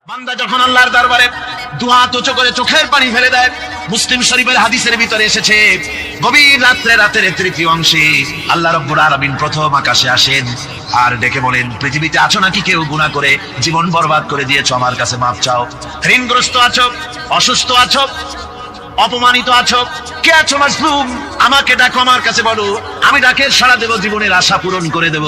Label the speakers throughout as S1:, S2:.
S1: বান্দা যখন আল্লাহর দরবারে দুহাত উঁচু করে চোখের পানি ফেলে দেয়, মুসলিম শরীফের হাদিসের ভিতরে এসেছে, গভীর রাতের তৃতীয় অংশে আল্লাহ রাব্বুল আলামিন প্রথম আকাশে আসেন আর ডেকে বলেন, পৃথিবীতে আছো নাকি কেউ গুনাহ করে জীবন বরবাদ করে দিয়েছো, আমার কাছে মাপ চাও। ঋণগ্রস্ত আছো, অসুস্থ আছো, অপমানিত আছো, কে আছো মাজলুম, আমাকে ডাকো, আমার কাছে বলো, আমি ডাকে সাড়া দেব, জীবনের আশা পূরণ করে দেব।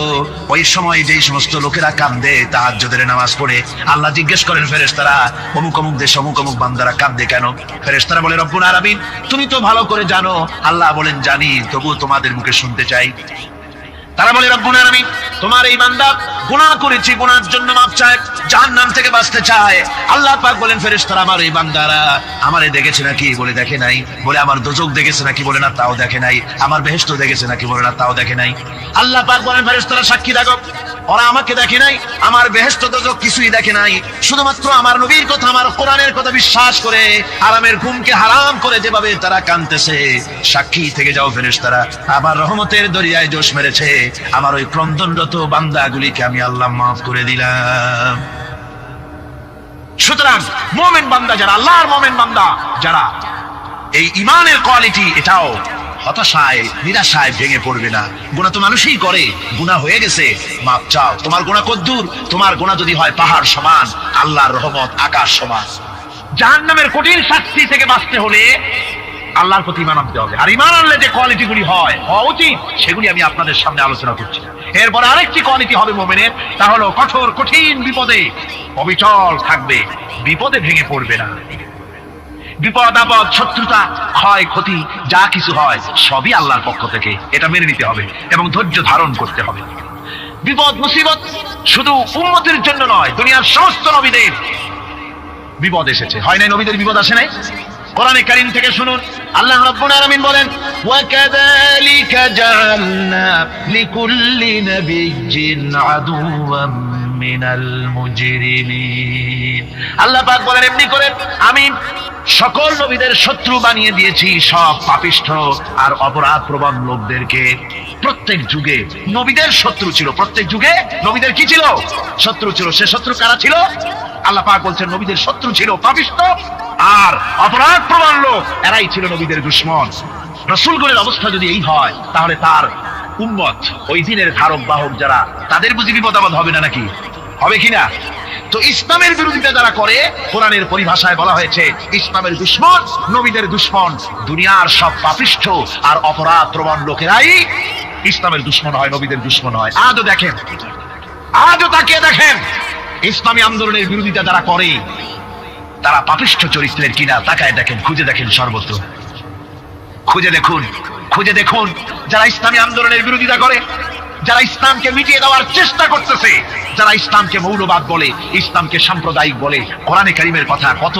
S1: ওই সময় যেই সমস্ত লোকেরা কাঁদে তাহাজ্জুদের নামাজ পড়ে, আল্লাহ জিজ্ঞেস করেন ফেরেশতারা, অমুক অমুক দেশ অমুক অমুক বান্দারা কাঁদে কেন? ফেরেশতারা বলে, রব্বুল আলামিন তুমি তো ভালো করে জানো। আল্লাহ বলেন, জানি, তবুও তোমাদের মুখে শুনতে চাই। তারা বলে, রব্বুল আলামিন তোমার এই বান্দা গুনাহ করেছে, গুনার জন্য মাপ চায়, জাহান্নাম থেকে বাঁচতে চায়। আল্লাহ পাক বলেন, ফেরেশতারা আমার এই বান্দারা আমারে দেখেছে নাকি? বলে, দেখে নাই। বলে, আমার দোজখ দেখেছে নাকি? বলে, না, তাও দেখে নাই। আমার বেহেশত দেখেছে নাকি? বলে, না, তাও দেখে নাই। আল্লাহ পাক বলেন, ফেরেশতারা সাক্ষী রাখো, ওরা আমাকে দেখে নাই, আমার বেহেশত দোজখ কিছুই দেখে নাই, শুধুমাত্র আমার নবীর কথা, আমার কোরআনের কথা বিশ্বাস করে আরামের ঘুমকে হারাম করে যেভাবে তারা কাঁদতেছে, সাক্ষী থেকে যাও ফেরেশতারা, আমার রহমতের দরিয়ায় জোশ মেরেছে, আমার ওই ক্রন্দনরত বান্দাগুলিকে আমি আল্লাহ মাফ করে দিলাম। সুতরাং মুমিন বান্দা যারা, আল্লাহর মুমিন বান্দা যারা, এই ঈমানের কোয়ালিটি, এটাও হতাশায় নিরাশায় ভেঙে পড়বে না। গুনাহ তো মানুষই করে, গুনাহ হয়ে গেছে, মাপ চাও। তোমার গুনাহ কদ্দূর? তোমার গুনাহ যদি হয় পাহাড় সমান, আল্লাহর রহমত আকাশ সমান। জাহান্নামের কঠিন শাস্তি থেকে বাঁচতে হলে আল্লাহর প্রতি ঈমান আনতে হবে। আর ঈমান আনলে যে কোয়ালিটিগুলি হওয়া উচিত, সেগুলি আমি আপনাদের সামনে আলোচনা করছি। এরপর আরেকটি কোয়ালিটি হবে মুমিনের, তা হলো কঠোর কঠিন বিপদে অবিচল থাকবে, বিপদে ভেঙে পড়বে না। বিপদ আপদ, শত্রুতা, ক্ষয় ক্ষতি যা কিছু হয় সবই আল্লাহর পক্ষ থেকে, এটা মেনে নিতে হবে এবং ধৈর্য ধারণ করতে হবে। বিপদ মুসিবত শুধু উম্মতের জন্য নয়, দুনিয়ার সমস্ত নবীদের বিপদ এসেছে, হয় নাই? নবীদের বিপদ আসে নাই? কোরআনে কারীম থেকে শুনুন, আল্লাহ রাব্বুল আলামিন বলেন, ওয়া কাযালিকা জাআলনা লিকুল্লি নাবিয়্যিন আদুওয়াম মিনাল মুজরিমিন। আল্লাহ পাক বলেন, এমনি করে আমি সকল নবীদের শত্রু বানিয়ে দিয়েছি, সব পাপিষ্ঠ আর অপরাধ প্রবণ লোকদেরকে। প্রত্যেক যুগে নবীদের শত্রু ছিল, প্রত্যেক যুগে নবীদের কি ছিল? শত্রু ছিল। সে শত্রু কারা ছিল? আল্লাহ পাক বলছেন, নবীদের শত্রু ছিল পাপিষ্ঠ আর অপরাধ প্রবণ লোক, এরাই ছিল নবীদের দুশমন। রাসূলগণের অবস্থা যদি এই হয়, তাহলে তার উম্মত, ওই দিনের ধারক বাহক যারা, তাদের বুঝি বিপদ আপদ হবে না নাকি? হবে কিনা? তো ইসলামের বিরোধিতা যারা করে, কোরআনের পরিভাষায় বলা হয়েছে ইসলামের দুশমন, নবীদের দুশমন। দুনিয়ার সব পাপিষ্ঠ আর অপরাধ প্রবণ লোকেরাই ইসলামের দুশমন হয়, নবীদের দুশমন হয়। আজও দেখেন, আজও তাকিয়ে দেখেন, ইসলামী আন্দোলনের বিরোধিতা যারা করে তারা পাপিষ্ঠ চরিত্রের কিনা, তাকায় দেখেন, খুঁজে দেখেন, সর্বত্র খুঁজে দেখুন, খুঁজে দেখুন। যারা ইসলামী আন্দোলনের বিরোধিতা করে, যারা ইসলামকে মিটিয়ে দেওয়ার চেষ্টা করতেছে, যারা ইসলামকে মৌলবাদ বলে, ইসলামকে সাম্প্রদায়িক বলে, কোরআনে কারীমের কথা কত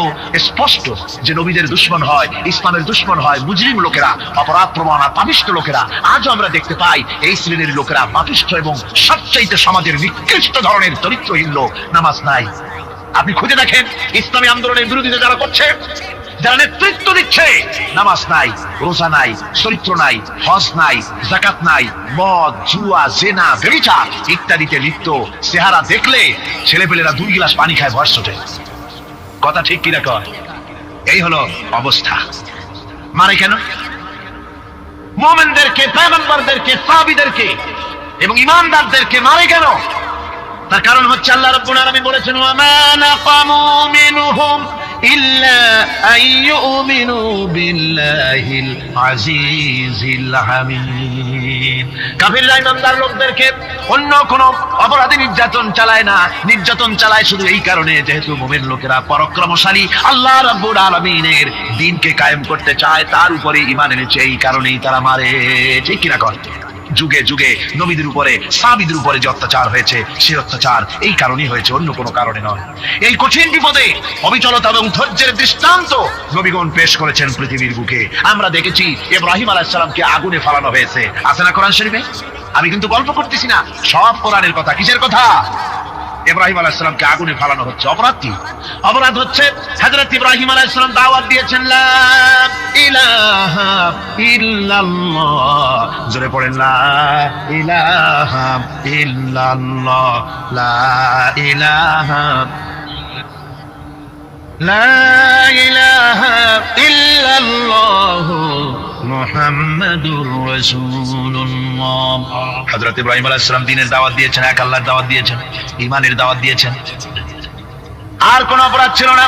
S1: স্পষ্ট যে নবীদের দুশমন হয়, ইসলামের দুশমন হয় মুজরিম লোকেরা, অপরাধ প্রবণ আর পাপিষ্ঠ লোকেরা। আজও আমরা দেখতে পাই এই শ্রেণীর লোকেরা পাপিষ্ঠ এবং সবচাইতে সমাজের নিকৃষ্ট ধরনের চরিত্রহীন লোক। নামাজ নাই, আপনি খুঁজে দেখেন, ইসলামী আন্দোলনের বিরোধিতা যারা করছে, যারা নেতৃত্ব দিচ্ছে, নামাজ নাই, রোজা নাই, চরিত্র নাই, হজ নাই, যাকাত নাই, মদ, জুয়া, জেনা, ব্যভিচার ইত্যাদিতে লিপ্ত। চেহারা দেখলে ছেলেপেলেরা 2 গ্লাস পানি খায়, ভর ওঠে। কথা ঠিক কিনা কয়? এই হলো অবস্থা। মারে কেন? মুমিনদেরকে, পয়গম্বরদেরকে, সাহাবীদেরকে এবং ঈমানদারদেরকে মারে কেন? তার কারণ হচ্ছে আল্লাহ রাব্বুল আলামিন বলেছেন, ওয়া মা নাকামু মিনহুম ইল্লা আইয়ুমিনু বিল্লাহিল আজিজিল হামিদ। কাফিররা ঈমানদার লোকদেরকে অন্য কোন অপরাধী নির্যাতন চালায় না, নির্যাতন চালায় শুধু এই কারণে, যেহেতু মুমিন লোকেরা পরাক্রমশালী, আল্লাহ রাব্বুল আলামিনের দ্বীনকে কায়েম করতে চায়, তার উপরে ঈমান এনেছে, এই কারণেই তারা মারে। ঠিক কিনা কর? যুগে যুগে নবীদের উপরে, সাহাবীদের উপরে যে অত্যাচার হয়েছে, সে অত্যাচার এই কারণেই হয়েছে, অন্য কোনো কারণে নয়। এই কঠিন বিপদে অবিচলতা এবং ধৈর্যের দৃষ্টান্ত নবীগণ পেশ করেছেন পৃথিবীর বুকে। আমরা দেখেছি ইব্রাহিম আলাইহিস সালামকে আগুনে ফালানো হয়েছে, আছে না কোরআন শরীফে? আমি কিন্তু গল্প করতেছি না, সব কোরআনের কথা। কিসের কথা? ইব্রাহিম আলাইহিস সালামকে আগুনে ফালানো হচ্ছে। অপরাধ কি? অপরাধ হচ্ছে হযরত ইব্রাহিম আলাইহিস সালাম দাওয়াত দিয়েছেন, লা ইলাহা ইল্লাল্লাহ। জোরে পড়েন, লা ইলাহা ইল্লাল্লাহ, লা ইলাহা লা ইলাহা ইল্লাল্লাহ মুহাম্মাদুর রাসূলুল্লাহ। হযরত ইব্রাহিম আলাইহিস সালাম দ্বীনের দাওয়াত দিয়েছেন, এক আল্লাহর দাওয়াত দিয়েছেন, ঈমানের দাওয়াত দিয়েছেন। আর কোন অপরাধ ছিল না।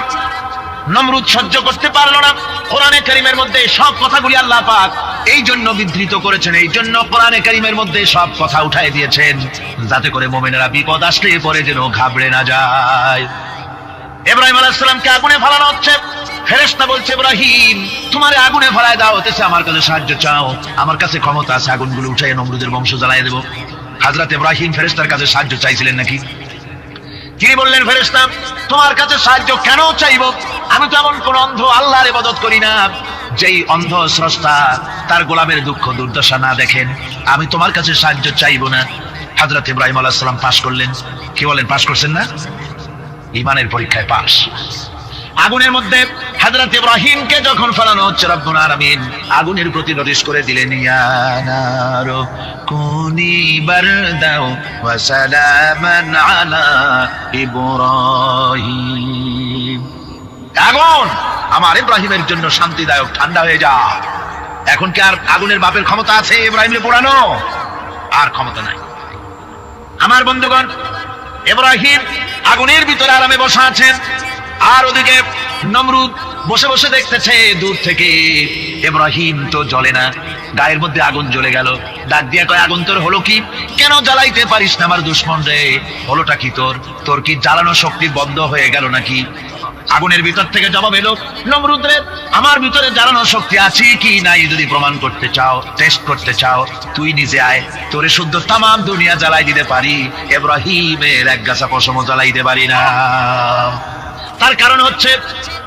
S1: নমরুদ সহ্য করতে পারলো না। কোরআনে কারীমের মধ্যে সব কথাগুলি আল্লাহ পাক এই জন্য বিধৃত করেছেন, এই জন্য কোরআনে কারীমের মধ্যে সব কথা উঠাই দিয়েছেন, যাতে করে মুমিনেরা বিপদ আসলে পরে যেন ঘাবড়ে না যায়। ইব্রাহিম আলাইহিস সালামকে আগুনে ফেলানো হচ্ছে। ফেরেশতা বলছে, ইব্রাহিম তোমারে আগুনে ফেলায় দাও, হতেছে আমার কাছে সাহায্য চাও, আমার কাছে ক্ষমতা আছে, আগুনগুলো উঠাই নমরুদের বংশ জ্বালিয়ে দেব। হযরত ইব্রাহিম ফেরেশতার কাছে সাহায্য চাইছিলেন নাকি? তিনি বললেন, ফেরেশতা তোমার কাছে সাহায্য কেন চাইব? আমি তো এমন কোন অন্ধ আল্লাহর ইবাদত করি না যেই অন্ধ স্রষ্টা তার গোলামের দুঃখ দুর্দশা না দেখেন। আমি তোমার কাছে সাহায্য চাইব না। হযরত ইব্রাহিম আলাইহিস সালাম পাশ করলেন। কি বলেন, পাশ করছেন না? ঈমানের পরীক্ষায় পাশ। আগুনের মধ্যে হযরত ইব্রাহিমকে যখন ফেলানো হচ্ছে, রব্বুল আলামিন আগুনের প্রতি নোটিশ করে দিলেন, ইয়া নারু কুনি বারদাও ওয়া সালামান আলা ইব্রাহিম। আগুন আমার ইব্রাহিমের জন্য শান্তিদায়ক, ঠান্ডা হয়ে যা। এখন কি আর আগুনের বাপের ক্ষমতা আছে ইব্রাহিমকে পোড়ানো? আর ক্ষমতা নাই। আমার বন্ধুগণ, ইব্রাহিম আগুনের ভিতরে আরামে বসা আছেন, আর ওদিকে নমরুদ বসে বসে দেখতেছে দূর থেকে। ইব্রাহিম তো জ্বলে না, গায়ের মধ্যে আগুন জ্বলে গেল। ডাক দিয়া কয়, আগুন তোর হলো কি? কেন জ্বালাইতে পারিস না আমার দুশমন রে? হলোটা কি তোর? তোর কি জ্বালানো শক্তি বন্ধ হয়ে গেল নাকি? আগুনের ভিতর থেকে জবাব এলো, নমরুদ রে, আমার ভিতরে জ্বালানো শক্তি আছে কি নাই যদি প্রমাণ করতে চাও, টেস্ট করতে চাও, তুই নিজে আয়, তোরে শুদ্ধ তামাম দুনিয়া জ্বালাই দিতে পারি, ইব্রাহিমের এক গাছা পশমও জ্বালাই দিতে পারি না। তার কারণ হচ্ছে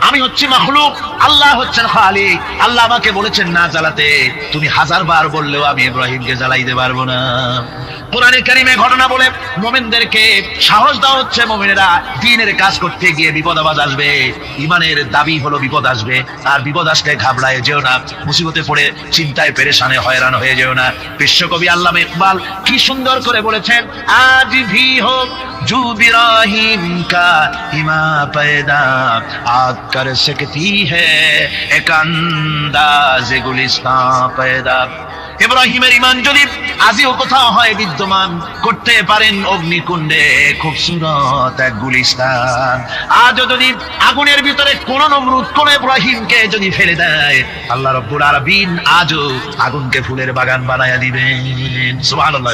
S1: আমি হচ্ছি মাখলুক, আল্লাহ হচ্ছেন খালিক। আল্লাহ আমাকে বলেছেন না জ্বালাতে, তুমি 1000 বার বললেও আমি ইব্রাহিমকে জ্বালাইতে পারবো না। কোরআনে কারীমে ঘটনা বলে মুমিনদেরকে সাহস দেওয়া হচ্ছে, মুমিনেরা দ্বীনের কাজ করতে গিয়ে বিপদ আবাজ আসবে, ঈমানের দাবি হলো বিপদ আসবে, আর বিপদ আসলে ঘাবড়ায় যেও না, মুসিবতে পড়ে চিন্তায় পেরেশানে হয়রান হয়ে যেও না। বিশ্বকবি আল্লামা ইকবাল কি সুন্দর করে বলেছেন, আজ ভি হোক जो इब्राहिम का इमा पैदा आग कर सकती है एक अंदाज गुलिस्तां पैदा। ইব্রাহিমের ঈমান যদি আজও কোথাও হয় বিদ্যমান, করতে পারেন অগ্নিকুণ্ডে খুবসুরত এক গুলিস্তান। আজও যদি আগুনের ভিতরে কোন নমরুদ কোন ইব্রাহিমকে যদি ফেলে দেয়, আল্লাহ রাব্বুল আলামিন আজও আগুনকে ফুলের বাগান বানায়া দিবেন। সুবহানাল্লাহ।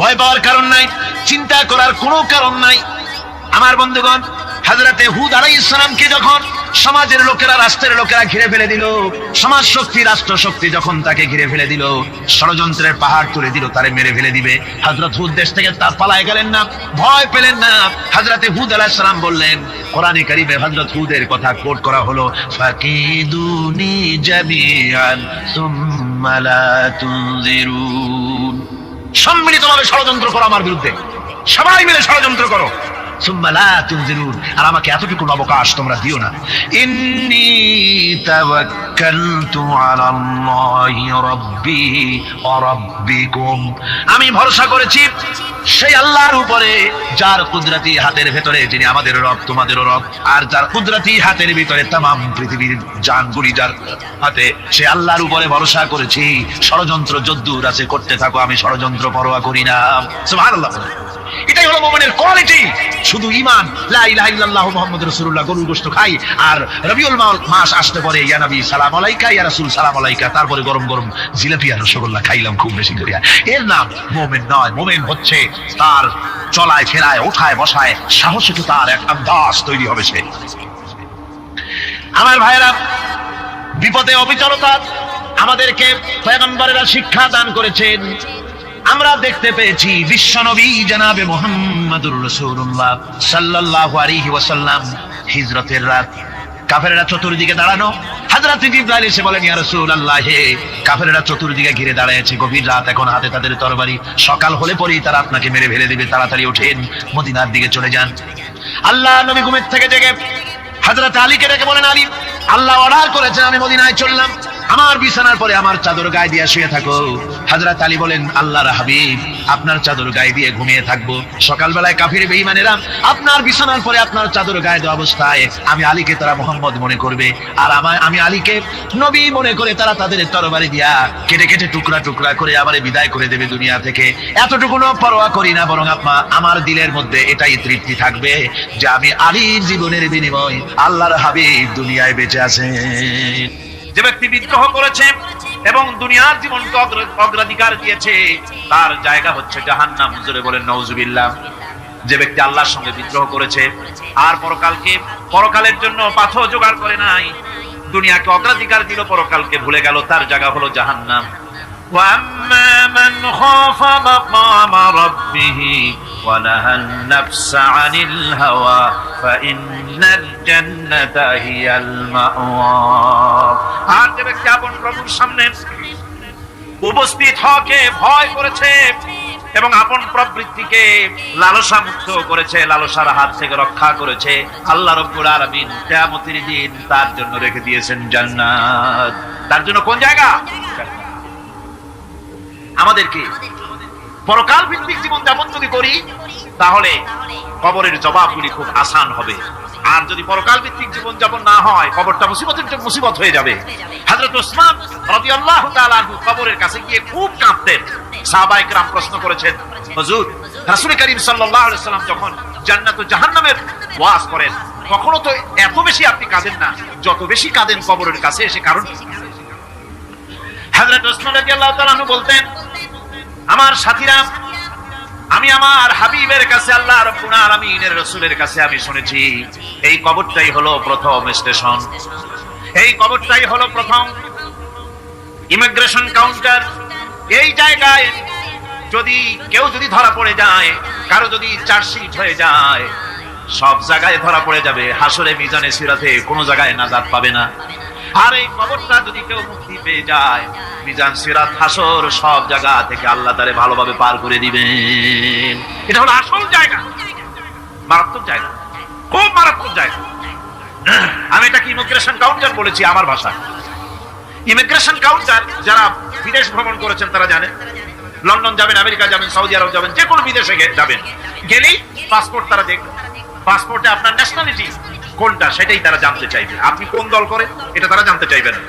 S1: ভয় পাওয়ার কারণ নাই, চিন্তা করার কোনো কারণ নাই। আমার বন্ধুগণ, হযরতে হুদ আলাইহিস সালামকে যখন সমাজের লোকেরা, রাষ্ট্রের লোকেরা ঘিরে ফেলে দিল, সমাজ শক্তি, রাষ্ট্র শক্তি যখন তাকে ঘিরে ফেলে দিল, ষড়যন্ত্রের পাহাড় তুলে দিল, তারে মেরে ফেলে দিবে, হযরত হুদ দেশ থেকে তা পালায় গেলেন না, ভয় পেলেন না। হযরতে হুদ আলাইহিস সালাম বললেন, কোরআনে কারীমে হযরত হুদের কথা কোট করা হলো, ফাকিদুনি জামিআন সুম্মা লা তুনজিরুন। সম্মিলিতভাবে ষড়যন্ত্র করো আমার বিরুদ্ধে, সবাই মিলে ষড়যন্ত্র করো, সুম্মা লা তুনজিরুন, আর আমাকে এতটুকু অবকাশ তোমরা দিও না। ইন্নী তাওয়াক্কালতু আলাল্লাহি রাব্বি ওয়া রাব্বিকুম, আমি ভরসা করেছি সেই আল্লাহর উপরে যার কুদরতি হাতের ভেতরে, যিনি আমাদের রব তোমাদেরও রব, আর যার কুদরতি হাতের ভিতরে তামাম পৃথিবীর জানগুলি যার হাতে, সে আল্লাহর উপরে ভরসা করেছি। ষড়যন্ত্র যদ্দূর আছে করতে থাকো, আমি ষড়যন্ত্র পরোয়া করি না। সুবহানাল্লাহ। এটাই হলো মুমিনের কোয়ালিটি। শুধু ঈমান, লা ইলাহা ইল্লাল্লাহু মুহাম্মাদুর রাসূলুল্লাহ, গরুর গোশত খাই, আর রবিউল মাস আসতে পরে ইয়া নবী সালাম আলাইকা, ইয়া রাসূল সালাম আলাইকা, তারপরে গরম গরম জিলাপি আর রসগোল্লা খাইলাম খুব বেশি করিয়া, এর নাম মুমিন নয়। মুমিন হচ্ছে তার চলায় ফেরায়, ওঠায় বসায় সাহসিকতার এক আন্দাজ তৈরি হবে সে। আমার ভাইরা, বিপদে অবিচলতা আমাদেরকে পয়গম্বরেরা শিক্ষা দান করেছেন। আমরা দেখতে পেয়েছি বিশ্বনবী জনাবে মুহাম্মদুর রাসূলুল্লাহ সাল্লাল্লাহু আলাইহি ওয়াসাল্লাম হিজরতের রাত, কাফেররা চতুর্দিকে দাঁড়ানো, হযরত জিবরাইল এসে বলেন, ইয়া রাসূলুল্লাহ, কাফেররা চতুর্দিকে ঘিরে দাঁড়িয়েছে, গভীর রাত, এখন হাতে তাদের তরবারি, সকাল হলে পরেই তারা আপনাকে মেরে ফেলে দিবে, তাড়াতাড়ি ওঠেন, মদিনার দিকে চলে যান। আল্লাহ নবী ঘুমের থেকে জেগে হযরত আলীকে ডেকে বলেন, আলী, আল্লাহ অর্ডার করেছেন, আমি মদিনায় চললাম, আমার বিছানার পরে আমার চাদর গায়ে দিয়ে শুয়ে থাকো। হযরত আলী বলেন, আল্লাহর হাবিব, আপনার চাদর গায়ে দিয়ে ঘুমিয়ে থাকবো। সকালবেলায় কাফির বেঈমানেরা আপনার বিছানার পরে আপনার চাদর গায়ে দেওয়া অবস্থায় আমি আলীকে তারা মুহাম্মদ মনে করবে, আর আমি আলীকে নবী মনে করে তারা তাদের তরবারি দিয়া কেটে কেটে টুকরা টুকরা করে আমারে বিদায় করে দেবে দুনিয়া থেকে। এতটুকুনো পরোয়া করি না, বরং আমার দিলের মধ্যে এটাই তৃপ্তি থাকবে যে আমি আলীর জীবনের বিনিময় আল্লাহর হাবিব দুনিয়ায় বেঁচে আছেন।
S2: যে ব্যক্তি বিদ্রোহ করেছে এবং দুনিয়ার জীবনকে অগ্রাধিকার দিয়েছে, তার জায়গা হচ্ছে জাহান্নাম। জোরে বলেন নাউজুবিল্লাহ। যে ব্যক্তি আল্লাহর সঙ্গে বিদ্রোহ করেছে আর পরকালের জন্য পাথর জোগাড় করে নাই, দুনিয়াকে অগ্রাধিকার দিল, পরকালকে ভুলে গেল, তার জায়গা হলো জাহান্নাম। وَأَمَّا مَنْ خَافَ مَقَامَ رَبِّهِ وَنَهَى النَّفْسَ عَنِ الْهَوَى فَإِنَّ الْجَنَّةَ هِيَ الْمَأْوَى। আর যে ব্যক্তি আপন প্রভুর সামনে উপস্থিত হওয়াকে ভয় করেছে এবং আপন প্রবৃত্তিকে লালসা মুক্ত করেছে, লালসার হাত থেকে রক্ষা করেছে, আল্লাহ রাব্বুল আলামিন কিয়ামতের দিন তার জন্য রেখে দিয়েছেন জান্নাত। তার জন্য কোন জায়গা? আমাদেরকে পরকাল ভিত্তিক জীবন যাপন যদি করি, তাহলে কবরের জবাবগুলি খুব আসান হবে। আর যদি পরকাল ভিত্তিক জীবন যাপন না হয়, কবরটা মুসিবত হয়ে যাবে। হযরত উসমান রাদিয়াল্লাহু তাআলা আনহু কবরের কাছে গিয়ে খুব কাঁদতেন। সাহাবায়ে কেরাম প্রশ্ন করেছেন, হুজুর, রাসূল করিম সাল্লাল্লাহু আলাইহি ওয়াসাল্লাম যখন জান্নাত ও জাহান্নামের ওয়াজ করেন, তখনও তো এত বেশি আপনি কাঁদেন না, যত বেশি কাঁদেন কবরের কাছে এসে। কারণ হযরত উসমান রাদিয়াল্লাহু তাআলা আনহু বলতেন, আমার সাথীরা, আমি আমার হাবিবের কাছে, আল্লাহ রাব্বুল আলামিনের রাসূলের কাছে আমি শুনেছি, এই কবরটাই হলো প্রথম স্টেশন, এই কবরটাই হলো প্রথম ইমিগ্রেশন কাউন্টার। এই জায়গায় কেউ যদি ধরা পড়ে যায়, কারো যদি চার্জশিট হয়ে যায়, সব জায়গায় ধরা পড়ে যাবে। হাসরে মিজানে সিরাতে কোনো জায়গায় নাজাত পাবে না। আর এই কবরটা যদি কেউ মুক্তি পেয়ে যায়, মিজান সিরাত হাসর সব জায়গা থেকে আল্লাহ তারে ভালোভাবে পার করে দিবেন। এটা হলো আসল জায়গা, মারাত্মক জায়গা, খুব মারাত্মক জায়গা। আমি এটাকে ইমিগ্রেশন কাউন্টার বলেছি আমার ভাষা। ইমিগ্রেশন কাউন্টার যারা বিদেশ ভ্রমণ করেছেন তারা জানেন। লন্ডন যাবেন, আমেরিকা যাবেন, সৌদি আরব যাবেন, যে কোনো বিদেশে যাবেন, গেলেই পাসপোর্ট তারা দেখবে। পাসপোর্টে আপনার ন্যাশনালিটি কোনটা সেটাই তারা জানতে চাইবে। আপনি কোন দল করেন এটা তারা জানতে চাইবে না।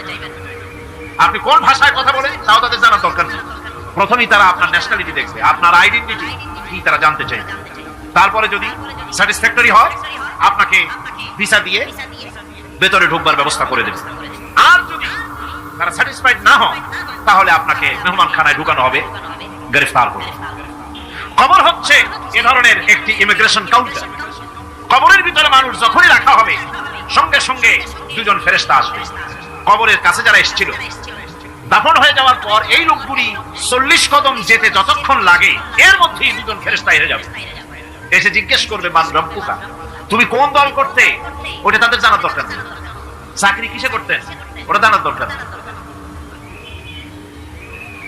S2: আপনি কোন ভাষায় কথা বলেন তাও তাদের জানার দরকার নেই। প্রথমেই তারা আপনার ন্যাশনালিটি দেখবে, আপনার আইডেন্টিটি কি তারা জানতে চাইবে। তারপরে যদি স্যাটিসফ্যাক্টরি হয়, আপনাকে ভিসা দিয়ে ভেতরে ঢোকবার ব্যবস্থা করে দেবে। আর যদি তারা স্যাটিসফাইড না হয়, তাহলে আপনাকে মেহমানখানায় ঢুকানো হবে, গ্রেফতার করবে। কবর হচ্ছে এ ধরনের একটি ইমিগ্রেশন কাউন্টার। কবরের ভিতরে মানুষ যখনই রাখা হবে, সঙ্গে সঙ্গে দুজন ফেরেশতা আসবে। কবরের কাছে যারা এসেছিল, দাফন হয়ে যাওয়ার পর এই লোকগুলি 40 কদম যেতে যতক্ষণ লাগে, এর মধ্যেই দুজন ফেরেশতা এসে যাবে, এসে জিজ্ঞেস করবে, মান রব্বুকা, তুমি কোন দল করতে? ওটা তাদের জানার দরকার নেই। চাকরি কিসে করতেন ওটা জানার দরকার নেই।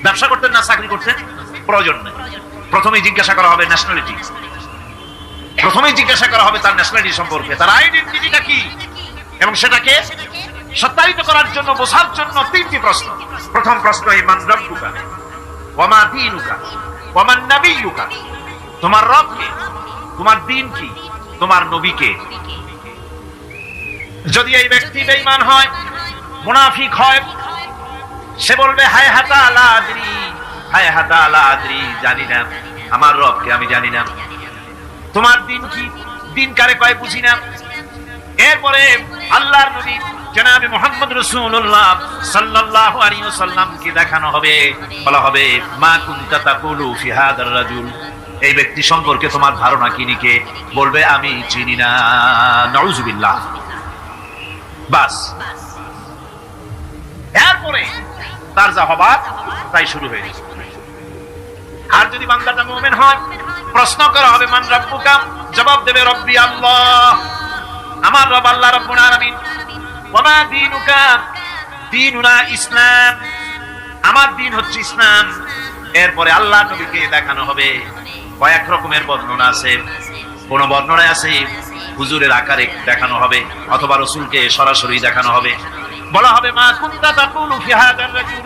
S2: ব্যবসা করতেন না চাকরি করতেন, প্রয়োজন নেই। প্রথমেই জিজ্ঞাসা করা হবে ন্যাশনালিটি, প্রথমেই জিজ্ঞাসা করা হবে তার ন্যাশনালিটি সম্পর্কে, তার আইডেন্টিটিটা কি, এবং সেটাকে সত্যায়িত করার জন্য, বোঝার জন্য 3টি প্রশ্ন। প্রথম প্রশ্ন, মান রব্বুকা ওয়া মা দীনুকা ওয়া মান নাবিয়্যুকা, তোমার রব কে, তোমার দ্বীন কি, তোমার নবী কে। যদি এই ব্যক্তি বেঈমান হয়, মুনাফিক হয়, সে বলবে, হায় হাতা লা আদরি, হায় হাতা লা আদরি, জানি না আমার রবকে, আমি জানি না। তোমার দিন কি, দিন কারে কয় বুঝি না। এরপরে আল্লাহর নবী জনাবে মুহাম্মদ রাসূলুল্লাহ সাল্লাল্লাহু আলাইহি ওয়াসাল্লাম কে দেখানো হবে, বলা হবে, মা কুনতা তাকুলু ফি হাদার রাজুল, এই ব্যক্তি সম্পর্কে তোমার ধারণা কি নিকে, বলবে আমি চিনি না। নাউযুবিল্লাহ। বাস, এরপরে তার যা হবার তাই শুরু হয়ে যাবে। আর যদি বান্দাটা মুমিন হয়, প্রশ্ন করা হবে, মান রব্বুকা, জবাব দেবে, রব্বি আল্লাহ, আমার রব আল্লাহ রাব্বুল আলামিন। ওয়া মা দীনুকা, দীনুনা ইসলাম, আমার দিন হচ্ছে ইসলাম। এরপরে আল্লাহ নবীকে দেখানো হবে। কয়েক রকমের বর্ণনা আছে, কোন বর্ণনায় আছে হুজুরের আকারে দেখানো হবে, অথবা রাসূলকে সরাসরি দেখানো হবে। বলা হবে, মা কুনতা তাকুলু ফি হাদার রাজুল,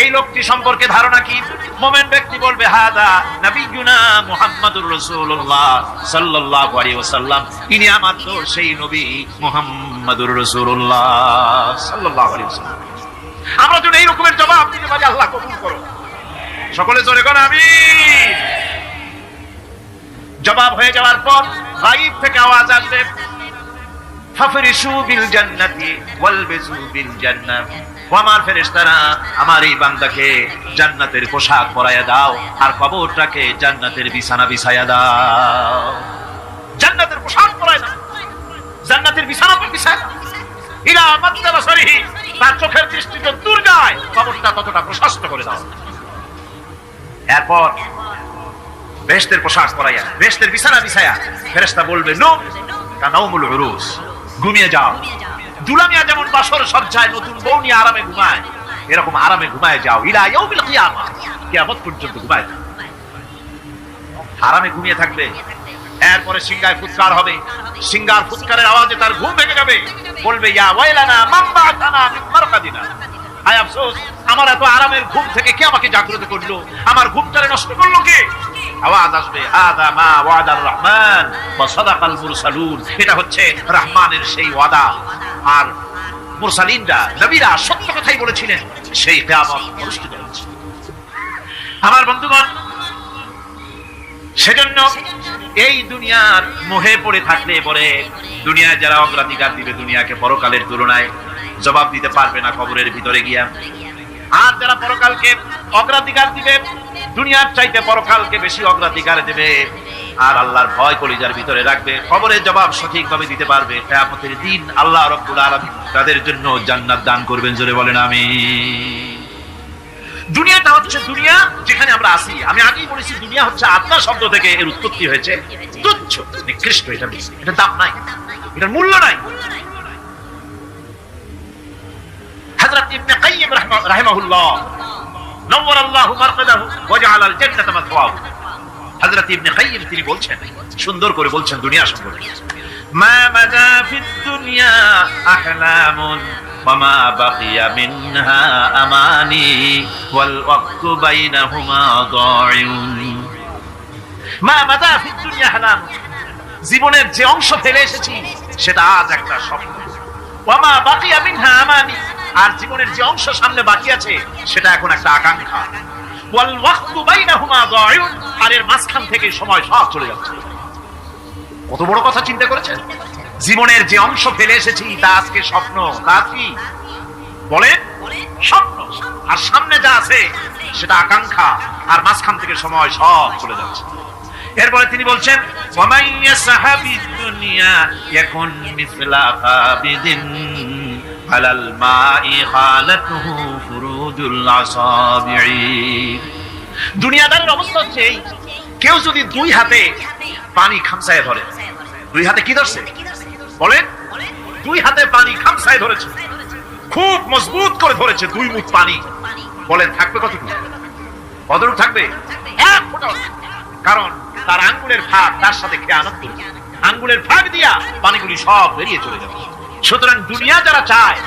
S2: এই লোকটি সম্পর্কে ধারণা কি? মুমিন ব্যক্তি বলবে হাদা নবিয়ুনা মুহাম্মাদুর রাসূলুল্লাহ সাল্লাল্লাহু আলাইহি ওয়াসাল্লাম, ইনি আমার তো সেই নবী মুহাম্মাদুর রাসূলুল্লাহ সাল্লাল্লাহু আলাইহি ওয়াসাল্লাম। আমরা যদি এই রকমের জবাব দিতে পারি, আল্লাহ কবুল করো। সকলে জোরে কোন আমিন। জবাব হয়ে যাওয়ার পর গায়ব থেকে আওয়াজ আসবে, ফাফরিশু বিল জান্নাতি ওয়ালবিসু বিল জান্নাহ। ও আমার ফেরেশতারা, আমার এই বান্দাকে জান্নাতের পোশাক পরাইয়া দাও আর কবরটাকে জান্নাতের বিছানা বিছাইয়া দাও। জান্নাতের পোশাক পরাইয়া দাও, জান্নাতের বিছানা বিছাইয়া দাও। ইলা মাদ্দা বাসারিহি, তার চোখের দৃষ্টি যত দূর যায় কবরটা ততটা প্রশস্ত করে দাও। এরপর বেহেশতের পোশাক পরাইয়া, বেহেশতের বিছানা বিছাইয়া ফেরেশতা বলবে নূম কানাউমুল উরুস, ঘুমিয়ে যাও। দুলামিয়া যেমন বাসর সজ্জায় নতুন বউ নিয়ে আরামে ঘুমায়, এরকম আরামে ঘুমায় যাও। ইলা ইয়াউমিল কিয়ামা, কিয়ামত পর্যন্ত ঘুমায় যাও, আরামে ঘুমিয়ে থাকবে। এরপরে সিংহায় ফুৎকার হবে, সিংহার ফুৎকারের আওয়াজে তার ঘুম ভেঙে যাবে। বলবে ইয়া ওয়াইলানা মান বা'তানা মিন মারকাদিনা, হায় আফসোস, আমার এত আরামের ঘুম থেকে কে আমাকে জাগ্রত করলো, আমার ঘুমটারে নষ্ট করলো কে? আওয়াজ আসবে হাদা মা ওয়াদার রহমান ওয়া সাদাকাল মুরসালুন, এটা হচ্ছে রহমানের সেই ওয়াদা আর মুরসালিনরা নবীরা সত্য কথাই বলেছিলেন, সেই কিয়ামত অনুষ্ঠিত হচ্ছে। আমার বন্ধুগণ, সেজন্য এই দুনিয়ার মোহে পড়ে থাকলে পরে দুনিয়ায় যারা অগ্রাধিকার দিবে দুনিয়াকে পরকালের তুলনায়, জবাব দিতে পারবে না কবরের ভিতরে গিয়া। আর যারা পরকালকে অগ্রাধিকার দিবে, দুনিয়ার চাইতে পরকালকে বেশি অগ্রাধিকার দেবে আর আল্লাহর ভয় কলিজার ভিতরে রাখবে, কবরের জবাব সঠিকভাবে দিতে পারবে, কিয়ামতের দিন আল্লাহ রাব্বুল আলামিন তাদের জন্য জান্নাত দান করবেন। জোরে বলেন আমিন। দুনিয়াটা হচ্ছে দুনিয়া যেখানে আমরা আছি। আমি আগেই বলেছি দুনিয়া হচ্ছে আত্মা শব্দ থেকে এর উৎপত্তি হয়েছে। তুচ্ছ, নিকৃষ্ট, এটা দাম নাই, এটার মূল্য নাই। হযরত ইবনে কাইয়িম রাহিমাহুল্লাহ নওয়ারাল্লাহু মারকাদাহু ওয়া জাআলাল জান্নাতা মাথওয়াহু, হযরত ইবনে কাইয়িম তিনি বলছেন, সুন্দর করে বলছেন দুনিয়া সম্পর্কে, মা মাদা ফিদ দুনিয়া আহলামুন ওয়া মা বাকিয়া মিনহা আমানি ওয়াল ওয়াক্তু বাইনাহুমা দাঈউন। মা মাদা ফিদ দুনিয়া আহলাম, জীবনের যে অংশ ফেলে এসেছি সেটা আজ একটা স্বপ্ন। ওয়া মা বাকিয়া মিনহা আমানি, আর জীবনের যে অংশ সামনে বাকি আছে সেটা এখন একটা আকাঙ্ক্ষা। ওয়াল ওয়াক্তু বাইনাহুমা দাঈউন, আর এর মাঝখান থেকে সময় সব চলে যাচ্ছে। কত বড় কথা চিন্তা করেছেন? জীবনের যে অংশ ফেলে এসেছি তা আজকে স্বপ্ন, তা কি বলেন? স্বপ্ন। আর সামনে যা আছে সেটা আকাঙ্ক্ষা, আর মাঝখান থেকে সময় সব চলে যাচ্ছে। এরপরে তিনি বলছেন ওয়ামাইয়া সাহাবিদ দুনিয়া ইয়াকুন মিসলা কাবিদিন আলাল মাই খালাতুহু ফুরুজুল আসাবিঈ। দুনিয়াদারের অবস্থা হচ্ছে এই, কেউ যদি দুই হাতে পানি খামসায় ধরে, দুই হাতে কি ধরছে বলেন? দুই হাতে পানি খামসায় ধরেছে, খুব মজবুত করে ধরেছে, দুই মুঠ পানি। বলেন থাকবে কতটুকু? কতটুকু থাকবে? এক ফোঁটা। কারণ তার আঙ্গুলের ভাগ তার সাথে খেয়ানত করেছে, আঙ্গুলের ভাগ দিয়া পানিগুলি সব বেরিয়ে চলে যাবে। সুতরাং দুনিয়া যারা চায়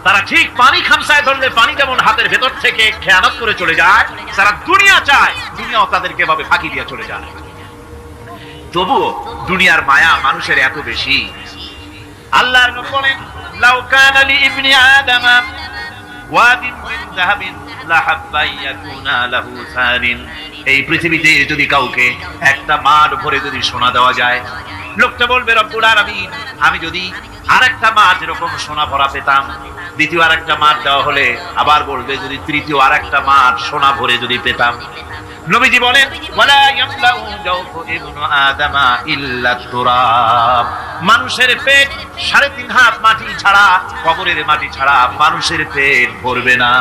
S2: তারা ঠিক পানি খামসায় ধরলে পানি যেমন হাতের ভেতর থেকে খেয়ানত করে চলে যায়, যারা দুনিয়া চায় দুনিয়াও তাদেরকে ভাবে ফাঁকি দিয়ে চলে যায়। তবুও দুনিয়ার মায়া মানুষের এত বেশি। আল্লাহর নবী বলেন লাউ কানা লি ইবনি আদামা ওয়াদিন মিন যাহাবিন লাহাব্বা ইয়াকুনা লাহু সারিন, এই পৃথিবীতে যদি কাউকে একটা মাঠ ভরে যদি সোনা দেওয়া যায়, লোকটা বলবে রব্বুল আলামিন, আমি যদি আরেকটা মাঠ এরকম সোনা ভরা পেতাম। দ্বিতীয় আরেকটা মাঠ দেওয়া হলে আবার বলবে যদি তৃতীয় আরেকটা মাঠ সোনা ভরে যদি পেতাম। নবীজি বলেন ওয়ালা ইয়ামলাউ জাওফু ইবনু আদামা ইল্লা তুরাব, মানুষের পেট 3.5 হাত মাটি ছাড়া, কবরের মাটি ছাড়া মানুষের পেট ভরবে না।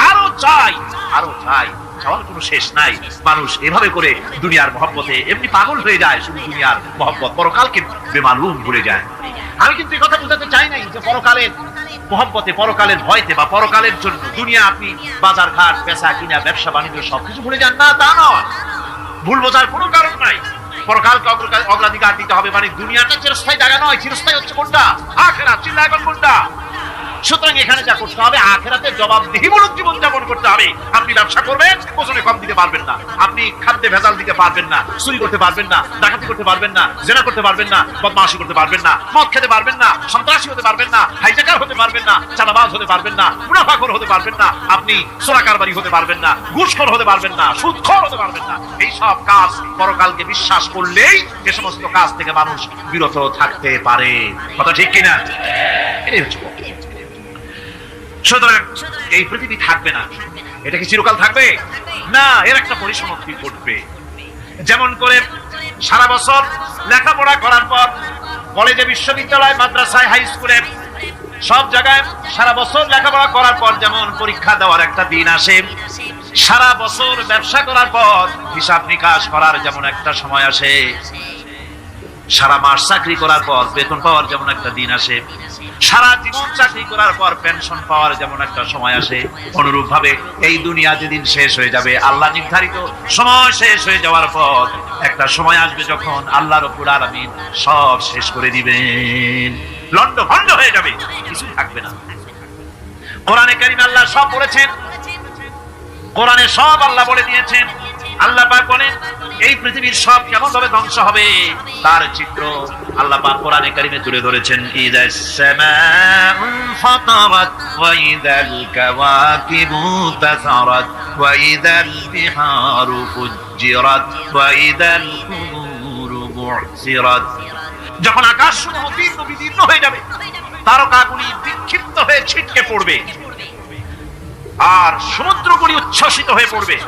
S2: আরো চাই, আরো চাই, চাওয়ার কোনো শেষ নাই। মানুষ এভাবে করে দুনিয়ার মহব্বতে এমনি পাগল হয়ে যায়, শুধু দুনিয়ার মহব্বত, পরকালকে বেমালুম ভুলে যায়। আমি কিন্তু এই কথা বোঝাতে চাই নাই যে পরকালের মহব্বতে, পরকালের ভয়তে বা পরকালের জন্য দুনিয়া আপনি বাজার ঘাট বেচা কিনা ব্যবসা বাণিজ্য সবকিছু ভুলে যান না, তা নয়। ভুল বোঝার কোনো কারণ নাই। পরকালকে অগ্রাধিকার দিতে হবে, মানে দুনিয়াটা চিরস্থায়ী জায়গা নয়। চিরস্থায়ী হচ্ছে কোনটা? আখিরাত। চিল্লায় এখন কোনটা? সুতরাং এখানে যা করতে হবে, আখিরাতে জবাবদিহিমূলক জীবন যাপন করতে হবে। আপনি ব্যবসা করবেন, ওজনে কম দিতে পারবেন না, আপনি খাদ্যে ভেজাল দিতে পারবেন না, চুরি করতে পারবেন না, ডাকাতি করতে পারবেন না, জেনা করতে পারবেন না, বদমাশি করতে পারবেন না, মদ খেতে পারবেন না, সন্ত্রাসী হতে পারবেন না, হাইজাকার হতে পারবেন না, চাঁদাবাজ হতে পারবেন না, মুনাফাখোর হতে পারবেন না, আপনি চোরাকারবারি হতে পারবেন না, ঘুষখোর হতে পারবেন না, সুদখোর হতে পারবেন না। এই সব কাজ পরকালকে বিশ্বাস করলেই এ সমস্ত কাজ থেকে মানুষ বিরত থাকতে পারে। কথা ঠিক কিনা? এটাই হচ্ছে। সুতরাং এই পৃথিবী থাকবে না, এটা কি চিরকাল থাকবে না? এর একটা পরিসমাপ্তি ঘটবে। যেমন করে সারা বছর লেখাপড়া করার পর কলেজে, বিশ্ববিদ্যালয়, মাদ্রাসায়, হাই স্কুলে, সব জায়গায় সারা বছর লেখাপড়া করার পর যেমন পরীক্ষা দেওয়ার একটা দিন আসে, সারা বছর ব্যবসা করার পর হিসাব নিকাশ করার যেমন একটা সময় আসে, সারা মাস চাকরি করার পর বেতন পাওয়ার যেমন একটা দিন আসে, সারা জীবন চাকরি করার পর পেনশন পাওয়ার যেমন একটা সময় আসে, অনুরূপ ভাবে এই দুনিয়া যেদিন শেষ হয়ে যাবে, আল্লাহ নির্ধারিত সময় শেষ হয়ে যাওয়ার পর একটা সময় আসবে যখন আল্লাহ রাব্বুল আলামিন সব শেষ করে দিবেন, লন্ডভন্ড হয়ে যাবে, কিছু থাকবে না। কোরআনে কারীমে আল্লাহ সব বলেছেন, কোরআনে সব আল্লাহ বলে দিয়েছেন। আল্লাহ পাক বলেন এই পৃথিবীর সব কেমন ভাবে ধ্বংস হবে তার চিত্র আল্লাহ পাক কোরআনে কারীমে তুলে ধরেছেন। ইযাস সামাউ ফাতারাত ওয়া ইযাল কাওয়াকিবু তাসারাত ওয়া ইযাল বিহারু ফুজ্জিরাত ওয়া ইযাল কুবুরু বু'সিরাত। যখন আকাশসমূহ তীব্র বিদীর্ণ হয়ে যাবে, তারকাগুলি বিক্ষিপ্ত হয়ে ছিটকে পড়বে, আর সমুদ্রগুলি উচ্ছ্বসিত হয়ে পড়বে,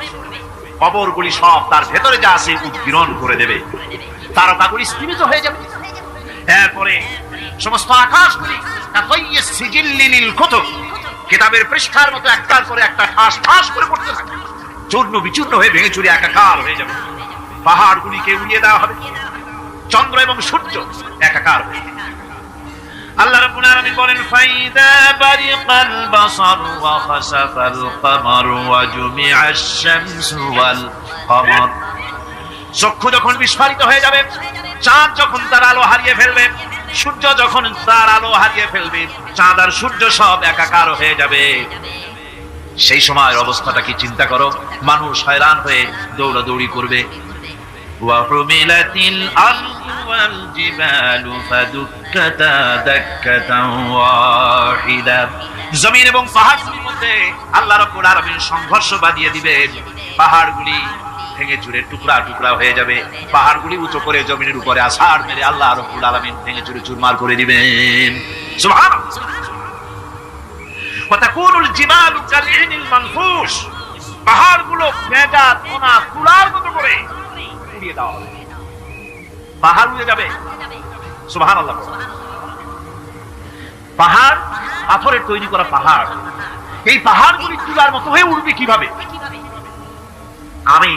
S2: কবরগুলি সব তার ভেতরে যা আছে উদ্গীরণ করে দেবে, তারকাগুলি স্থিমিত হয়ে যাবে। এরপরে সমস্ত আকাশগুলি সিজিল্লিল কুতুব, কিতাবের পৃষ্ঠার মতো একটার পরে একটা ঠাস ঠাস করে পড়তে থাকবে, চূর্ণ বিচূর্ণ হয়ে ভেঙে চুরে একাকার হয়ে যাবে। পাহাড়গুলিকে উড়িয়ে দেওয়া হবে, চন্দ্র এবং সূর্য একাকার হয়ে যাবে। আল্লাহ রাব্বুল আলামিন বলেন ফাইদা বারিকাল বাসার ওয়া খাসাফাল কমার ওয়া জুমিআশ শামসু ওয়াল কমার। চক্ষু যখন বিস্ফারিত হয়ে যাবে, চাঁদ যখন তার আলো হারিয়ে ফেলবে, সূর্য যখন তার আলো হারিয়ে ফেলবে, চাঁদ আর সূর্য সব একাকার হয়ে যাবে, সেই সময়ের অবস্থাটা কি চিন্তা করো। মানুষ হয়রান হয়ে দৌড়াদৌড়ি করবে। وحملت الأرض والجبال فدكتا دكة واحدة। জমিন এবং পাহাড়গুলির মধ্যে আল্লাহ রাব্বুল আলামিন সংঘর্ষ বাঁধিয়ে দিবেন, পাহাড়গুলি ভেঙে চুরে টুকরা টুকরা হয়ে যাবে, পাহাড়গুলি উঁচু করে জমিনের উপরে আছাড় মেরে আল্লাহ রাব্বুল আলামিন ভেঙে চুরে চুরমার করে দিবেন। সুবহানাল্লাহ। ওয়া তাকুনুল জিবালু কালইনিল মানফুশ, পাহাড়গুলো ভেজা কোনা তুলার মতো করে উড়িয়ে দেওয়া হবে, পাহাড় উড়ে যাবে। সুবহানাল্লাহ। পাহাড় পাথরের তৈরি করা পাহাড়, এই পাহাড়গুলি তুলার মতো হয়ে উড়বে কিভাবে? আমি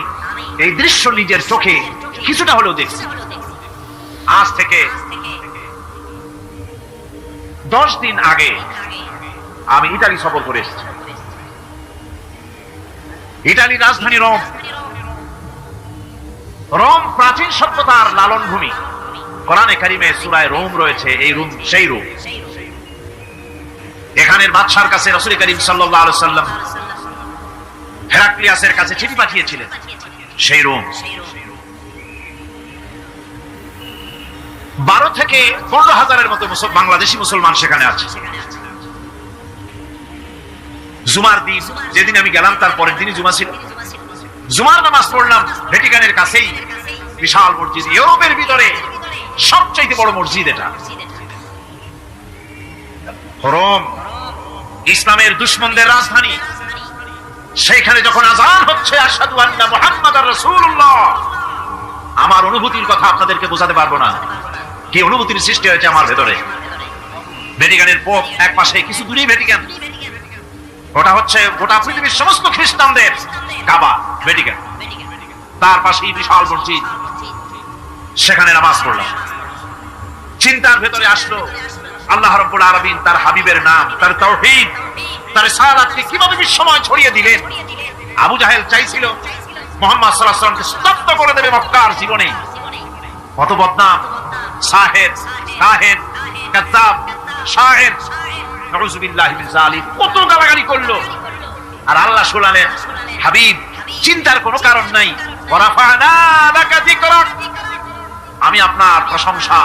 S2: এই দৃশ্য নিজের চোখে কিছুটা হলেও দেখছি। আজ থেকে 10 দিন আগে আমি ইতালি সফর করে এসেছি। ইতালির রাজধানী রোম। রোম প্রাচীন সভ্যতার লালন ভূমি। কোরআনে কারিমে সূরা রোম রয়েছে, এই রোম সেই রোম। এখানের বাদশার কাছে রাসূল করিম সাল্লাল্লাহু আলাইহি সাল্লাম হেরাক্লিয়াসের কাছে চিঠি পাঠিয়েছিলেন, সেই রোম। 12 থেকে 15,000-এর মতো বাংলাদেশি মুসলমান সেখানে আছে। জুমার দিন, যেদিন আমি গেলাম তার পরের দিনই জুমা ছিল। জুমার নামাজ পড়লাম ভ্যাটিকানের কাছেই, বিশাল মসজিদ, ইউরোপের ভিতরে সবচেয়ে বড় মসজিদ এটা। রোম ইসলামের দুশমনদের রাজধানী। সেখানে যখন আযান হচ্ছে আশহাদু আন্না মুহাম্মাদার রাসূলুল্লাহ, আমার অনুভূতির কথা আপনাদেরকে বোঝাতে পারবো না, কি অনুভূতির সৃষ্টি হয়েছে আমার ভেতরে। ভ্যাটিকানের পোপ এক পাশে, কিছু দূরেই ভ্যাটিকান। ওটা হচ্ছে গোটা পৃথিবীর সমস্ত খ্রিস্টানদের কাবা, ভ্যাটিকান। তার পাশেই বিশাল মসজিদ, সেখানে নামাজ পড়লাম। চিন্তার ভেতরে আসলো আল্লাহ রাব্বুল আলামিন তার হাবিবের নাম, তার তাওহীদ, তার রিসালাতকে কিভাবে বিশ্বময় ছড়িয়ে দিলেন। আবু জাহেল চাইছিল মুহাম্মদ সাল্লাল্লাহু আলাইহি ওয়াসাল্লামকে স্তব্ধ করে দেবে মক্কার জীবনে। কত বদনাম, সাহেব, কাহেন, কাযাব, শাহেদ, নাউযুবিল্লাহি মিন যালিক, কত গালাগালি করলো। আর আল্লাহ শোনালেন, হাবিব চিন্তার কোনো কারণ নাই, ওয়ারাফা'না লাকা যিকরাক, আমি আপনার প্রশংসা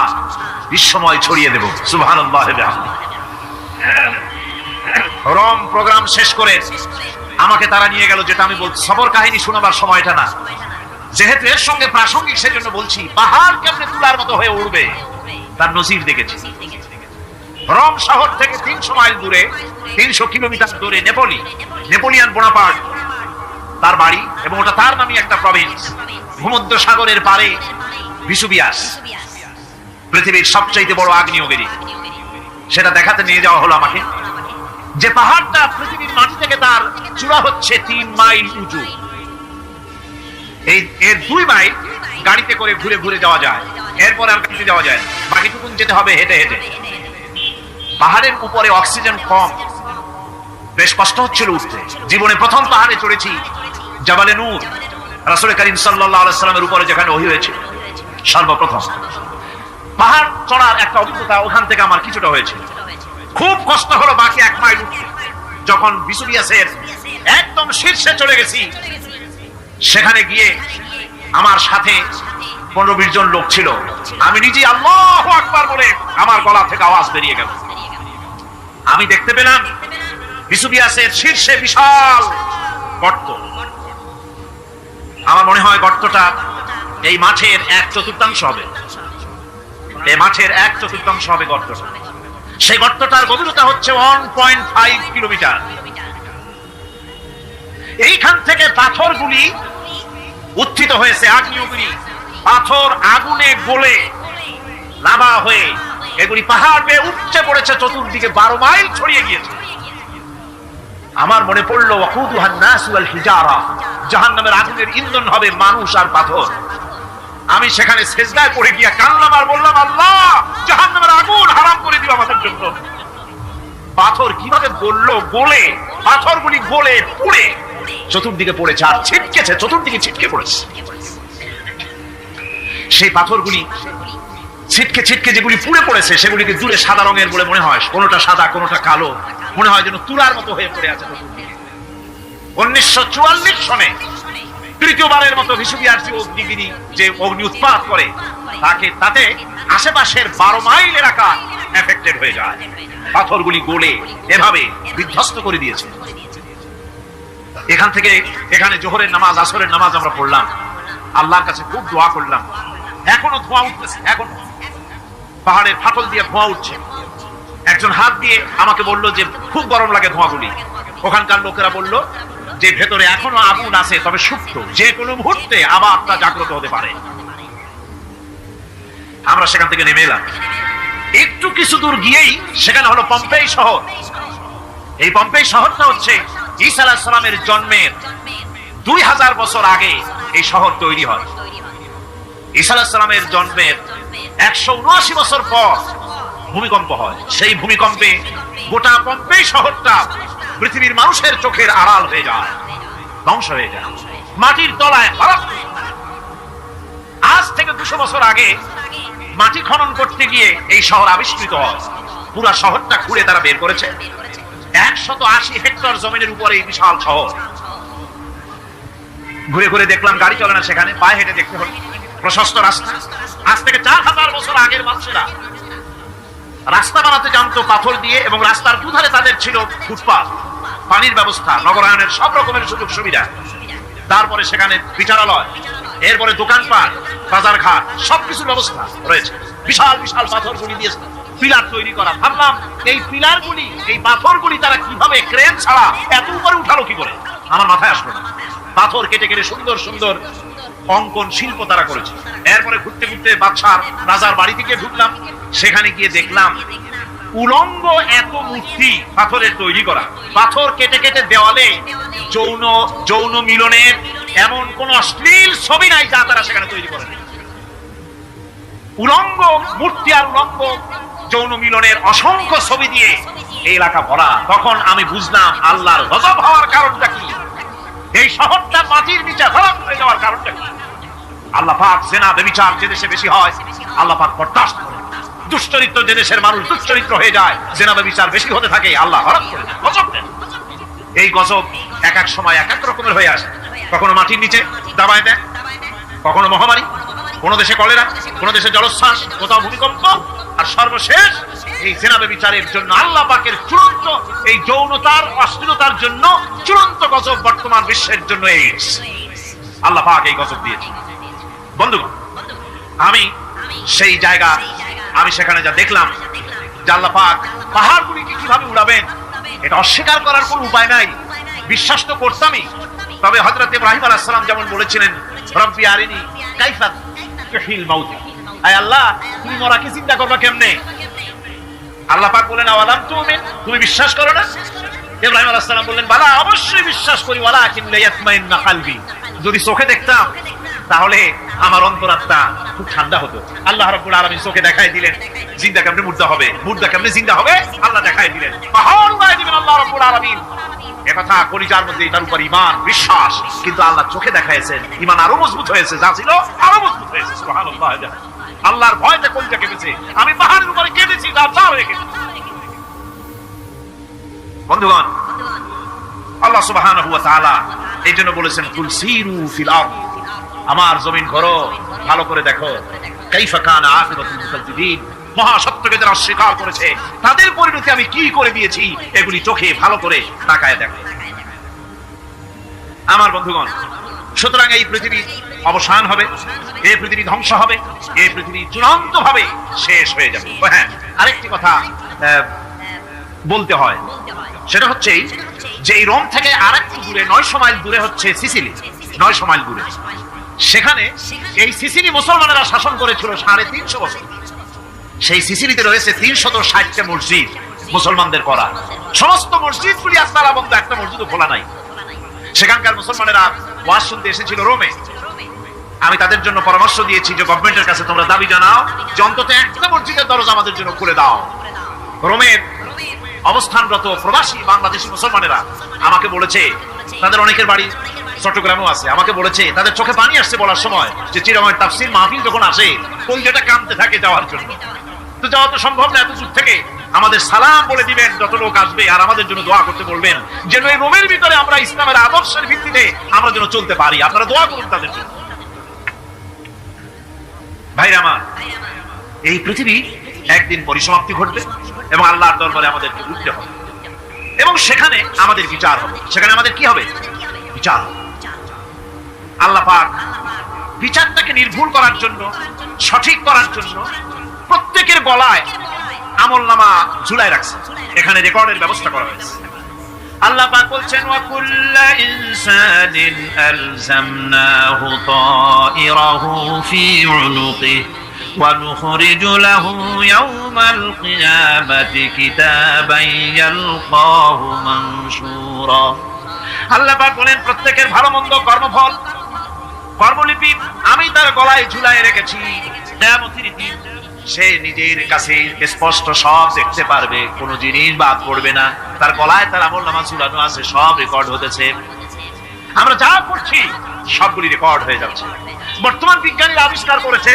S2: বিশ্বময় ছড়িয়ে দেব। সুবহানাল্লাহি ওয়া বিহামদিহি। রম প্রোগ্রাম শেষ করে আমাকে তারা নিয়ে গেল, যেটা আমি বলছি সবর কাহিনী শোনাবার সময়টা না, যেহেতু এর সঙ্গে প্রাসঙ্গিক সেজন্য বলছি। পাহাড় কেমনে তুলার মতো হয়ে উঠবে তার নজির দেখেছি। রোম শহর থেকে 300 মাইল দূরে, 300 কিলোমিটার দূরে নেপোলিয়ান বোনাপার্ট তার বাড়ি, এবং ওটা তার নামই একটা প্রভিন্স। ভূমধ্য সাগরের পারে ভিসুভিয়াস, পৃথিবীর সবচাইতে বড় আগ্নেয়গিরি, সেটা দেখাতে নিয়ে যাওয়া হলো আমাকে। যে পাহাড়টা পৃথিবীর মাটি থেকে তার চূড়া হচ্ছে 3 মাইল উঁচু, এর 2 মাইল গাড়িতে করে ঘুরে ঘুরে যাওয়া যায়, এরপর আর গাড়িতে যাওয়া যায়, বাকিটুকুন যেতে হবে হেঁটে হেঁটে। পাহাড়ের উপরে অক্সিজেন কম, বেশ কষ্ট হচ্ছিল উঠতে। জীবনে প্রথম পাহাড়ে চড়েছি, জাবালে নূর, রাসূল করিম সাল্লাল্লাহু আলাইহি সাল্লামের উপরে যেখানে ওহী হয়েছে সর্বপ্রথম। পাহাড় চড়ার একটা অভিজ্ঞতা ওখান থেকে আমার কিছুটা হয়েছে। খুব কষ্ট হলো বাকি 1 মাইল উঠতে। যখন ভিসুভিয়াসের একদম শীর্ষে চলে গেছি, সেখানে গিয়ে আমার সাথে 15-20 জন লোক ছিল। আমি নিজেই আল্লাহু আকবার বলে আমার গলা থেকে আওয়াজ বেরিয়ে গেল। আমি দেখতে পেলাম ভিসুভিয়াসের শীর্ষে বিশাল গর্ত। আমার মনে হয় গর্তটা এই মাঠের 1/4 হবে, এই মাঠের 1/4 হবে গর্তটা। সেই গর্তটার গভীরতা হচ্ছে 1.5 কিলোমিটার। এইখান থেকে পাথরগুলি উত্থিত হয়েছে, আগ্নেয়গিরি পাথর আগুনে গলে লাভা হয়ে এগুলি পাহাড় বেয়ে উপচে পড়েছে, চতুর্দিকে 12 মাইল ছড়িয়ে গিয়েছে। আমার মনে পড়লো ওয়াকুদুহান নাস ওয়াল হিজারা, জাহান্নামের আগুনের ইন্ধন হবে মানুষ আর পাথর। আমি সেখানে সেজদায় পড়ে গিয়া কান্নাম আর বললাম, আল্লাহ জাহান্নামের আগুন হারাম করে দিও আমাদের জন্য। পাথর কিভাবে গললো, গলে পাথরগুলি গলে পুড়ে চতুর্দিকে পড়েছে আর ছিটকেছে, চতুর্দিকে ছিটকে পড়েছে। সেই পাথরগুলি ছিটকে ছিটকে যেগুলি পুড়ে পড়েছে, সেগুলিকে দূরে সাদা রঙের বলে মনে হয়, কোনোটা সাদা কোনোটা কালো, মনে হয় যেন তুলার মতো হয়ে পড়ে আছে চতুর্দিকে। 1944 সনে তৃতীয়বারের মতো ভিসুভিয়াস অগ্নিগিরি যে অগ্নি উৎপাত করে, তাতে আশেপাশের 12 মাইল এলাকা এফেক্টেড হয়ে যায়। পাথরগুলি গলে এভাবে বিধ্বস্ত করে দিয়েছে। এখান থেকে এখানে জোহরের নামাজ, আসরের নামাজ আমরা পড়লাম, আল্লাহর কাছে খুব দোয়া করলাম। এখনো ধোঁয়া উঠতেছে, এখন পাহাড়ের ফাটল দিয়ে ধোঁয়া উঠছে। একজন হাত দিয়ে আমাকে বলল যে খুব গরম লাগে ধোঁয়াগুলি। ওখানকার লোকেরা বলল যে ভেতরে এখনো আগুন আছে, তবে সুপ্ত, যে কোনো মুহূর্তে আবার তা জাগ্রত হতে পারে। আমরা সেখান থেকে নেমে এলাম। একটু কিছু দূর গিয়েই সেখানে হলো পম্পেই শহর। এই পম্পেই শহরটা হচ্ছে ঈসা আলাইহিস সালামের জন্মের 2000 বছর আগে এই শহর তৈরি হয়। ঈসা আলাইহিস সালামের জন্মের 179 বছর পর ভূমিকম্প হয়। সেই ভূমিকম্পে গোটা পম্পেই শহরটা পৃথিবীর মানুষের চোখের আড়াল হয়ে যায়, ধ্বংস হয়ে যায়, মাটির তলায়। আজ থেকে 200 বছর আগে মাটি খনন করতে গিয়ে এই শহর আবিষ্কৃত হয়। পুরা শহরটা খুঁড়ে তারা বের করেছে। 180 হেক্টর জমিনের উপরে এই বিশাল শহর। ঘুরে ঘুরে দেখলাম, গাড়ি চলে না সেখানে, পায়ে হেঁটে দেখতে হলো। প্রশস্ত রাস্তা। আজ থেকে 4000 বছর আগের মানুষেরা রাস্তা বানাতে জানতো পাথর দিয়ে, এবং রাস্তার দুধারে তাদের ছিল ফুটপাথ, পানির ব্যবস্থা, নগরায়নের সব রকমের সুযোগ সুবিধা। তারপরে সেখানে বিচারালয়, এরপরে দোকানপাট, বাজার ঘাট, সবকিছুর ব্যবস্থা রয়েছে। বিশাল বিশাল পাথরগুলি দিয়ে পিলার তৈরি করা। ভাবলাম এই পিলারগুলি, এই পাথরগুলি তারা কিভাবে ক্রেন ছাড়া এত উপরে উঠালো কি করে, আমার মাথায় আসলো না। পাথর কেটে কেটে সুন্দর সুন্দর অঙ্কন শিল্প তারা করেছে। এরপরে ঘুরতে ঘুরতে বাদশার রাজার বাড়ি থেকে ঢুকলাম। সেখানে গিয়ে দেখলাম উলঙ্গ এত মূর্তি পাথরের তৈরি করা। পাথর কেটে কেটে দেওয়ালে যৌন মিলনের এমন কোন অশ্লীল ছবি নাই যা তারা সেখানে তৈরি করে। উলঙ্গ মূর্তি আর উলঙ্গ যৌন মিলনের অসংখ্য ছবি দিয়ে এই এলাকা ভরা। তখন আমি বুঝলাম আল্লাহর গজব হওয়ার কারণটা কি, এই শহরটা মাটির নিচে ধরাম হয়ে যাওয়ার কারণটা কি। আল্লাহ পাক জেনা ব্যভিচার যে দেশে বেশি হয় আল্লাহ পাক বরদাস্ত করেন। দুশ্চরিত্র যে দেশের মানুষ দুশ্চরিত্র হয়ে যায়, জেনা ব্যভিচার বেশি হতে থাকে, আল্লাহ হঠাৎ করে গজব দেন। এই গজব এক এক সময় এক এক রকমের হয়ে আসে। কখনো মাটির নিচে দাবায় দেয়, কখনো মহামারী, কোন দেশে কলেরা, কোন দেশে জলোচ্ছ্বাস, কোথাও ভূমিকম্প, আর সর্বশেষ এই জেনা ব্যভিচারের জন্য আল্লাহ পাকের চূড়ান্ত এই যৌনতার অশ্লীলতার জন্য চূড়ান্ত গজব বর্তমান বিশ্বের জন্য এইডস। আল্লাহ পাক এই গজব দিয়েছে। বন্ধুগণ, আমি সেই জায়গা, আমি সেখানে যা দেখলাম যে আল্লাহ পাক পাহাড়গুলিকে কিভাবে উড়াবেন, এটা অস্বীকার করার কোন উপায় নাই। বিশ্বাস তো করতামই, তবে হযরত ইব্রাহিম আলাইহিস সালাম যেমন বলেছিলেন, রব্বি আরিনি কাইফা তুহিল মাউত, আয় আল্লাহ তুমি মরাকে চিন্তা করবা কেমনে? আল্লাহ পাক বলেন, আওয়ালাম তুমিন, তুমি বিশ্বাস করো না? ইব্রাহিম আলাইহিস সালাম বললেন, বালা, অবশ্যই বিশ্বাস করি, ওয়ালাকিন লা ইয়াতমাইন্না কলবি, যদি চোখে দেখতাম তাহলে আমার অন্তরাত্মা খুব ঠান্ডা হতো। আল্লাহ রাব্বুল আলামিন চোখে দেখাই দিলেন জিন্দা কেমনে মুর্দা হবে, মুর্দা কেমনে জিন্দা হবে, আল্লাহ দেখাই দিলেন, পাহাড় উড়াই দিবেন আল্লাহ রাব্বুল আলামিন। একথা কলিজার মধ্যে এটার উপর ঈমান বিশ্বাস, কিন্তু আল্লাহ চোখে দেখাইছেন, ঈমান আরো মজবুত হয়েছে, যা ছিল আরো মজবুত হয়েছে। সুবহানাল্লাহ। আল্লাহর ভয়তে কলিজা কেঁপেছে, আমি পাহাড়ের উপরে কেঁদেছি, যা হয়ে গেছে। বন্ধুগণ, আল্লাহ সুবহানাহু ওয়া তাআলা এই জন্য বলেছেন, কুল সিরু ফিল আরদ, আমার জমিন ঘোরো, ভালো করে দেখো, কাইফা কানা আখিরাতুল মুকাজ্জিবিন, মহাসত্যকে যারা অস্বীকার করেছে তাদের পরিণতি আমি কি করে দিয়েছি, এগুলি চোখে ভালো করে তাকায় দেখো। আমার বন্ধুগণ, সুতরাং এই পৃথিবী অবসান হবে, এই পৃথিবী ধ্বংস হবে, এই পৃথিবী চূড়ান্ত ভাবে শেষ হয়ে যাবে। হ্যাঁ, আরেকটি কথা বলতে হয়, সেটা হচ্ছে যে এই রোম থেকে আরেকটু দূরে 900 মাইল দূরে হচ্ছে সিসিলি, 900 মাইল দূরে। সেখানে এই সিসিলি মুসলমানেরা শাসন করেছিল 350 বছর। সেই সিসিলিতে রয়েছে 360টা মসজিদ মুসলমানদের করা। সমস্ত মসজিদগুলি আজ তালা বন্ধ, একটা মসজিদও খোলা নাই। সেখানকার মুসলমানেরা ওয়াজ শুনতে এসেছিল রোমে। আমি তাদের জন্য পরামর্শ দিয়েছি যে গভর্নমেন্টের কাছে তোমরা দাবি জানাও যে অন্তত একটা মসজিদের দরজা আমাদের জন্য খুলে দাও। রোমের অবস্থানরত প্রবাসী বাংলাদেশি মুসলমানেরা আমাকে বলেছে, তাদের অনেকের বাড়ি চট্টগ্রামেও আছে, আমাকে বলেছে তাদের চোখে পানি আসছে বলার সময় যে চিরময় তাফসীর মাহফিল যখন আসে কলিজাটা কাঁদতে থাকে যাওয়ার জন্য। তো যাওয়া তো সম্ভব না, এত দূর থেকে আমাদের সালাম বলে দিবেন যত লোক আসবে, আর আমাদের জন্য দোয়া করতে বলবেন যেন এই রোমের ভিতরে আমরা ইসলামের আদর্শের ভিত্তিতে আমরা যেন চলতে পারি। আপনারা দোয়া করুন তাদের জন্য। ভাইরা আমার, এই পৃথিবী একদিন পরিসমাপ্তি ঘটবে এবং আল্লাহর দরবারে আমাদেরকে উঠতে হবে এবং সেখানে আমাদের বিচার হবে। সেখানে আমাদের কি হবে? বিচার হবে। আল্লাহ পাক বিচারটাকে নির্ভুল করার জন্য, সঠিক করার জন্য প্রত্যেকের গলায় আমলনামা ঝুলাই রাখছে, এখানে রেকর্ডের ব্যবস্থা করা হয়েছে। আল্লাহ পাক বলছেন, ওয়া কুল্লু ইনসানিন আলজামনাহু তাইরাহু ফি উনুকিহি ওয়া নুখরিজু লাহু ইয়াওমাল কিয়ামাতি কিতাবান ইয়ালকাহু মানশুরা। আল্লাহ পাক বলেন, প্রত্যেকের ভালো মন্দ কর্মফল, কর্মলিপি আমি তার গলায় ঝুলাই রেখেছি। কিয়ামতের দিন সে নিজের কাছে স্পষ্ট সব দেখতে পারবে, কোনো জিনিস বাদ পড়বে না। তার গলায় তার আমলনামা ঝুলানো আছে, সব রেকর্ড হতেছে। আমরা যা করছি সবগুলি রেকর্ড হয়ে যাচ্ছে। বর্তমান বিজ্ঞানীরা আবিষ্কার করেছে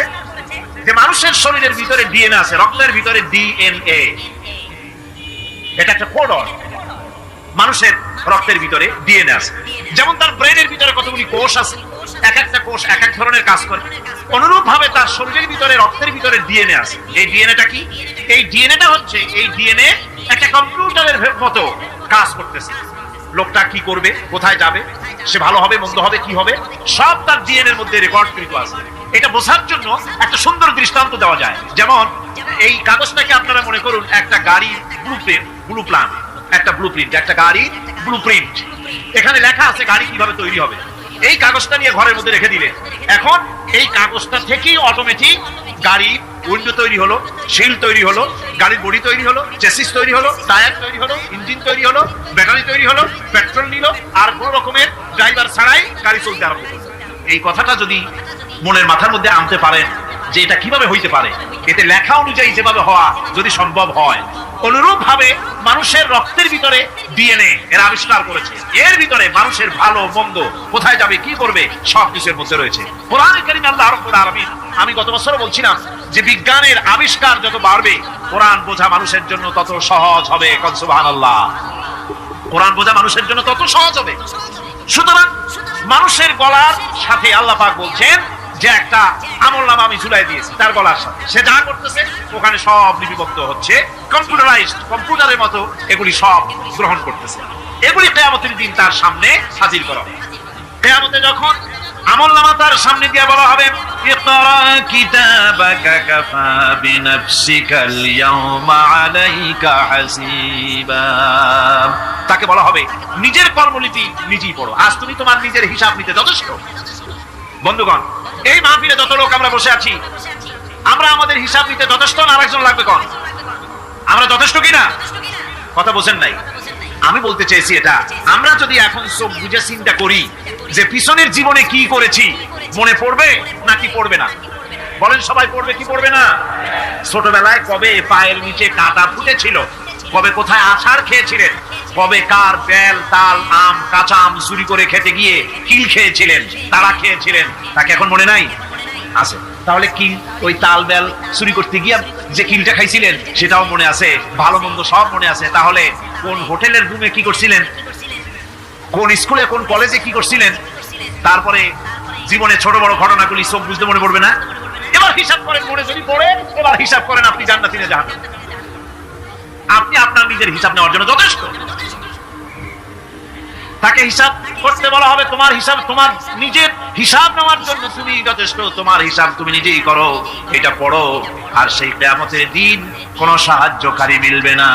S2: যে মানুষের শরীরের ভিতরে ডিএনএ আছে, রক্তের ভিতরে ডিএনএ, এটা একটা কোডন। মানুষের রক্তের ভিতরে ডিএনএ আছে, যেমন তার ব্রেনের ভিতরে কতগুলি কোষ আছে, এক একটা কোষ এক এক ধরনের কাজ করে, অনুরূপ ভাবে তার শরীরের ভিতরে রক্তের ভিতরে ডিএনএ আছে। এই ডিএনএটা কি? এই ডিএনএটা হচ্ছে, এই ডিএনএ একটা কম্পিউটারের মতো কাজ করতেছে। লোকটা কি করবে, কোথায় যাবে, সে ভালো হবে মন্দ হবে কি হবে, সব তার ডিএনএর মধ্যে রেকর্ডকৃত আছে। এটা বোঝার জন্য একটা সুন্দর দৃষ্টান্ত দেওয়া যায়। যেমন এই কাগজটাকে আপনারা মনে করুন একটা গাড়ির ব্লু প্ল্যান, একটা ব্লুপ্রিন্ট, একটা গাড়ির ব্লুপ্রিন্ট। এখানে লেখা আছে গাড়ি কিভাবে তৈরি হবে। এই কাগজটা নিয়ে ঘরের মধ্যে রেখে দিলে এখন এই কাগজটা থেকেই অটোমেটিক গাড়ির উইন্ডো তৈরি হলো, শিল তৈরি হলো, গাড়ির বডি তৈরি হলো, চেসিস তৈরি হলো, টায়ার তৈরি হলো, ইঞ্জিন তৈরি হলো, ব্যাটারি তৈরি হলো, পেট্রোল নিল, আর কোন রকমের ড্রাইভার ছাড়াই গাড়ি চলতে আরম্ভ করলো। এই কথাটা যদি মনের মাথার মধ্যে আনতে পারেন যে এটা কিভাবে হইতে পারে, এতে লেখা অনুযায়ী যেভাবে হওয়া যদি সম্ভব হয়, অনুরূপ ভাবে মানুষের রক্তের ভিতরে ডিএনএ এর আবিষ্কার করেছে। এর ভিতরে মানুষের ভালো মন্দ, কোথায় যাবে, কি করবে, সবকিছুর মধ্যে রয়েছে। কোরআনে কারীমে আল্লাহ রাব্বুল আলামিন, আমি গত বছর বলছিলাম যে বিজ্ঞানের আবিষ্কার যত বাড়বে কোরআন বোঝা মানুষের জন্য তত সহজ হবে। সুবহানাল্লাহ। কোরআন বোঝা মানুষের জন্য তত সহজ হবে। সুতরাং মানুষের গলার সাথে আল্লাহ পাক বলছেন যে একটা আমলনামা আমি ঝুলাই দিয়েছি তার গলার সাথে, সে যা করতেছে ওখানে সব লিপিবদ্ধ হচ্ছে, কম্পিউটারাইজড, কম্পিউটারের মতো এগুলি সব গ্রহণ করতেছে। এগুলি কিয়ামতের দিন তার সামনে হাজির করা হবে। কিয়ামতে যখন আমলনামা তার সামনে দিয়ে বলা হবে, ইকরা কিতাবাকা কাফা বিনাফসিকাল ইয়াওমা আলাইকা হাসিবা, তাকে বলা হবে নিজের কর্মলিপি নিজেই পড়ো, আজ তুমি তোমার নিজের হিসাব নিতে যথেষ্ট। বন্ধুগণ, এই মাহফিলে যত লোক আমরা বসে আছি, আমরা আমাদের হিসাব নিতে যথেষ্ট না আরেকজন লাগবে? কোন আমরা যথেষ্ট কিনা? কথা বোঝেন নাই। আমি বলতে চাইছি এটা, আমরা যদি এখন চোখ বুঝে চিন্তা করি যে পিছনের জীবনে কি করেছি, মনে পড়বে নাকি পড়বে না? বলেন সবাই পড়বে কি পড়বে না? ছোটবেলায় কবে পায়ের নিচে কাঁটা ফুটেছিল, কবে কোথায় আছাড় খেয়েছিলেন, কবে কার বেল, তাল, আম, কাঁচা আম চুরি করে খেতে গিয়ে কিল খেয়েছিলেন, তারা খেয়েছিলেন, তাকে এখন মনে নাই? আছে। তাহলে কিল, ওই তাল বেল চুরি করতে গিয়ে যে কিলটা খাইছিলেন সেটাও মনে আছে, ভালো মন্দ সব মনে আছে। তাহলে কোন হোটেলের রুমে কি করছিলেন, কোন স্কুলে কোন কলেজে কি করছিলেন, তারপরে জীবনে ছোট বড় ঘটনাগুলি সব বুঝতে মনে পড়বে না? এবার হিসাব করেন, মনে যদি পড়ে এবার হিসাব করেন আপনি জান্নাতে না জাহান্নামে। আপনি আপনার নিজের হিসাব নেওয়ার জন্য যথেষ্ট। তাকে হিসাব করতে বলা হবে, তোমার হিসাব, তোমার নিজের হিসাব নেওয়ার জন্য তুমি যথেষ্ট, তোমার হিসাব তুমি নিজেই করো, এটা পড়ো। আর সেই কিয়ামতের দিন কোনো সাহায্যকারী মিলবে না।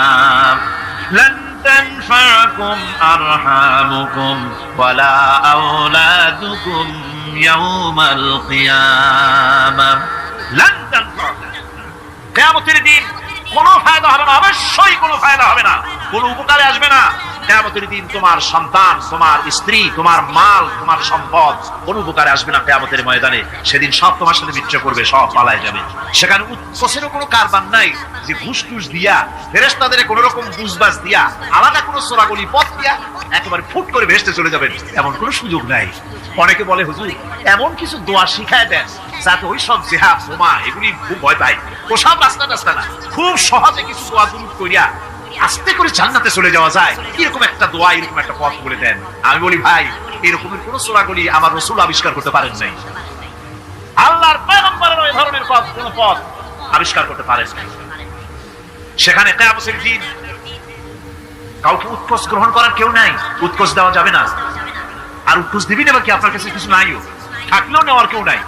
S2: লান তানফাকুম আরহামুকুম ওয়ালা আওলাদুকুম ইয়াউমাল কিয়ামাহ। লান তানফাকুম, কিয়ামতের দিন কোনো ফায়দা হবে না, অবশ্যই কোনো ফায়দা হবে না, কোনো উপকারে আসবে না। কিয়ামতের দিন তোমার সন্তান, তোমার স্ত্রী, তোমার মাল, তোমার সম্পদ কোনো উপকারে আসবে না কিয়ামতের ময়দানে। সেদিন সব তোমার সাথে বিচ্ছা করবে, সব পালায় যাবে। সেখানে উৎকোষেরও কোনো কারবার নাই যে ঘুষ টুস দিয়া, ফেরেশতাদের কোনো রকম বুঝবাজ দিয়া, আলাদা কোনো চোরাগলি পথ দিয়া একেবারে ফুট করে ভেসতে চলে যাবেন, এমন কোনো সুযোগ নাই। অনেকে বলে হুজুর এমন কিছু দোয়া শিখায় দেন যাতে ওই সব জেহাদ বোমা এগুলি খুব ভয় পায়, ওসব রাস্তা রাস্তা না, খুব সহজে কিছু দোয়া দূর করিয়া আস্তে করে জান্নাতে চলে যাওয়া যায়, এরকম একটা দোয়া, এরকম একটা পথ বলে দেন। আমি বলি ভাই, এরকমের কোন চোরাগলি আমার রাসূল আবিষ্কার করতে পারেন নাই, আল্লাহর পয়গম্বরের ওই ধরনের পথ, কোন পথ আবিষ্কার করতে পারেন নাই। সেখানে কিয়ামতের দিন কাউকে উৎকোষ গ্রহণ করার কেউ নাই, উৎকোষ দেওয়া যাবে না। আর উৎকোষ দিবি না কি, আপনার কাছে কিছু নাইও, থাকলেও নেওয়ার কেউ নাই।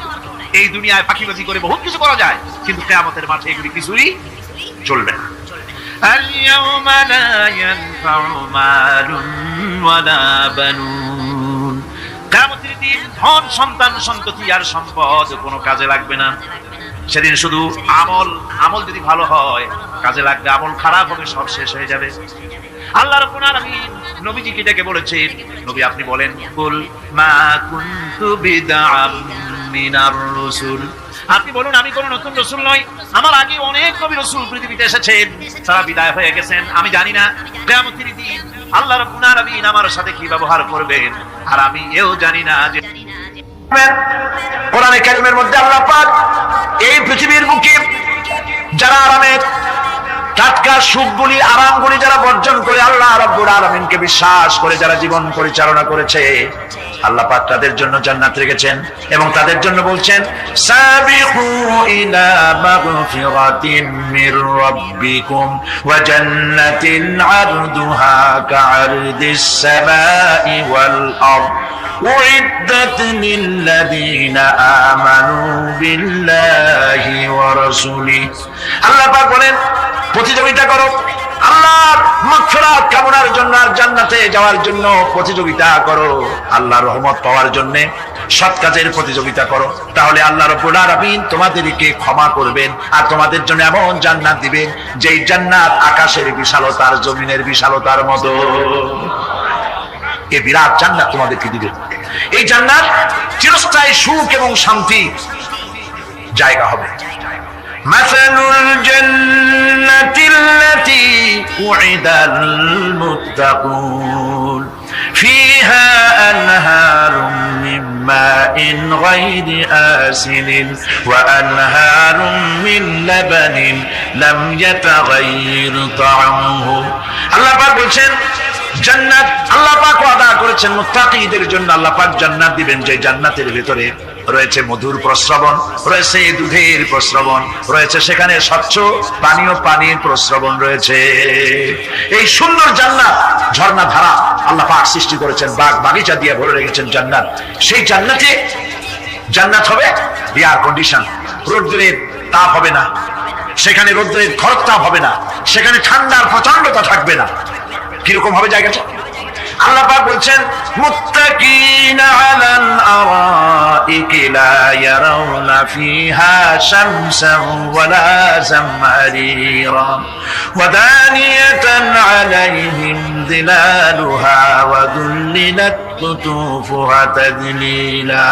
S2: এই দুনিয়ায় ফাঁকিবাজি করে বহুত কিছু করা যায়, কিন্তু কিয়ামতের মাঠে এগুলি কিছুই চলবে না। اليوم لا ينفع مال ولا بنون, কিয়ামতের দিন ধন, সন্তান, সন্ততি আর সম্পদ কোনো কাজে লাগবে না। সেদিন শুধু আমল যদি ভালো হয় কাজে লাগবে, আমল খারাপ হবে সব শেষ হয়ে যাবে। আল্লাহ রাব্বুল আলামিন নবীজিকে ডেকে বলেছেন, নবী আপনি বলেন, কুল মা কুনতু বিদআম মিনার রাসূল, আপনি বলুন আমি কোন নতুন রাসূল নই, আমার আগে অনেক নবী রাসূল পৃথিবীতে এসেছেন, তারা বিদায় হয়ে গেছেন। আমি জানি না কিয়ামতের দিন আল্লাহ রাব্বুল আলামিন আমার সাথে কি ব্যবহার করবেন, আর আমি এও জানি না যে
S1: কোরআনে কারীমের মধ্যে আল্লাহ পাক এই পৃথিবীর বুকে যারা আরামের টাটকা সুখগুলি, আরামগুলি যারা বর্জন করে আল্লাহ রাব্বুল আলামিনকে বিশ্বাস করে যারা জীবন পরিচালনা করেছে, আল্লাহ পাক তাদের জন্য জান্নাত রেখেছেন এবং তাদের জন্য বলছেন, সাবিকু ইলা মাগফিরাতিন মির রাব্বিকুম ওয়া জান্নাতিন আরদুহা কাআরদিস সামাই ওয়াল আরদ উইদ্দাত লিল্লাযিনা আমানু বিল্লাহি ওয়া রাসূলিহি। আল্লাহ পাক বলেন, প্রতিযোগিতা করো আল্লাহর মাগফিরাত কামনার জন্য আর জান্নাতে যাওয়ার জন্য প্রতিযোগিতা করো, আল্লাহর রহমত পাওয়ার জন্য সৎ কাজের প্রতিযোগিতা করো, তাহলে আল্লাহ রাব্বুল আলামিন তোমাদেরকে ক্ষমা করবেন আর তোমাদের জন্য এমন জান্নাত দিবেন যেই জান্নাত আকাশের বিশালতার, জমিনের বিশালতার মতো। এই বিরাট জান্নাত তোমাদেরকে দিবেন। এই জান্নাত চিরস্থায়ী সুখ এবং শান্তি জায়গা হবে। مثل الجنة التي
S2: وعد المتقون فيها أنهار من ماء غير آسن وأنهار من لبن لم يتغير طعمه আল্লাহ পাক বলেন জান্নাত আল্লাহ পাক ওয়াদা করেছেন মুত্তাকিদের জন্য আল্লাহ পাক জান্নাত দিবেন যে জান্নাতের ভিতরে রয়েছে মধুর প্রস্রবণ রয়েছে দুধের প্রস্রবণ রয়েছে সেখানে স্বচ্ছ পানির প্রস্রবণ রয়েছে এই সুন্দর জান্নাত ঝর্ণা ধারা আল্লাহ পাক সৃষ্টি করেছেন বাগ বাগিচা দিয়ে ভরে রেখেছেন জান্নাত সেই জান্নাতে জান্নাত হবে এয়ার কন্ডিশন রোদ্রের তাপ হবে না সেখানে রোদ্রের খরক তাপ হবে না সেখানে ঠান্ডার প্রচন্ডতা থাকবে না কিরকম হবে জায়গাটা আল্লাহ পাক বলছেন মুত্তাকিনা আলাল আরাইকি লা ইয়ারাউনা ফিহা শামসান ওয়ালা জামহারিরা ওয়া দানিয়াতান আলাইহিম যিলালুহা ওয়া দুল্লিলাত কুতুফুহা তাদলিলা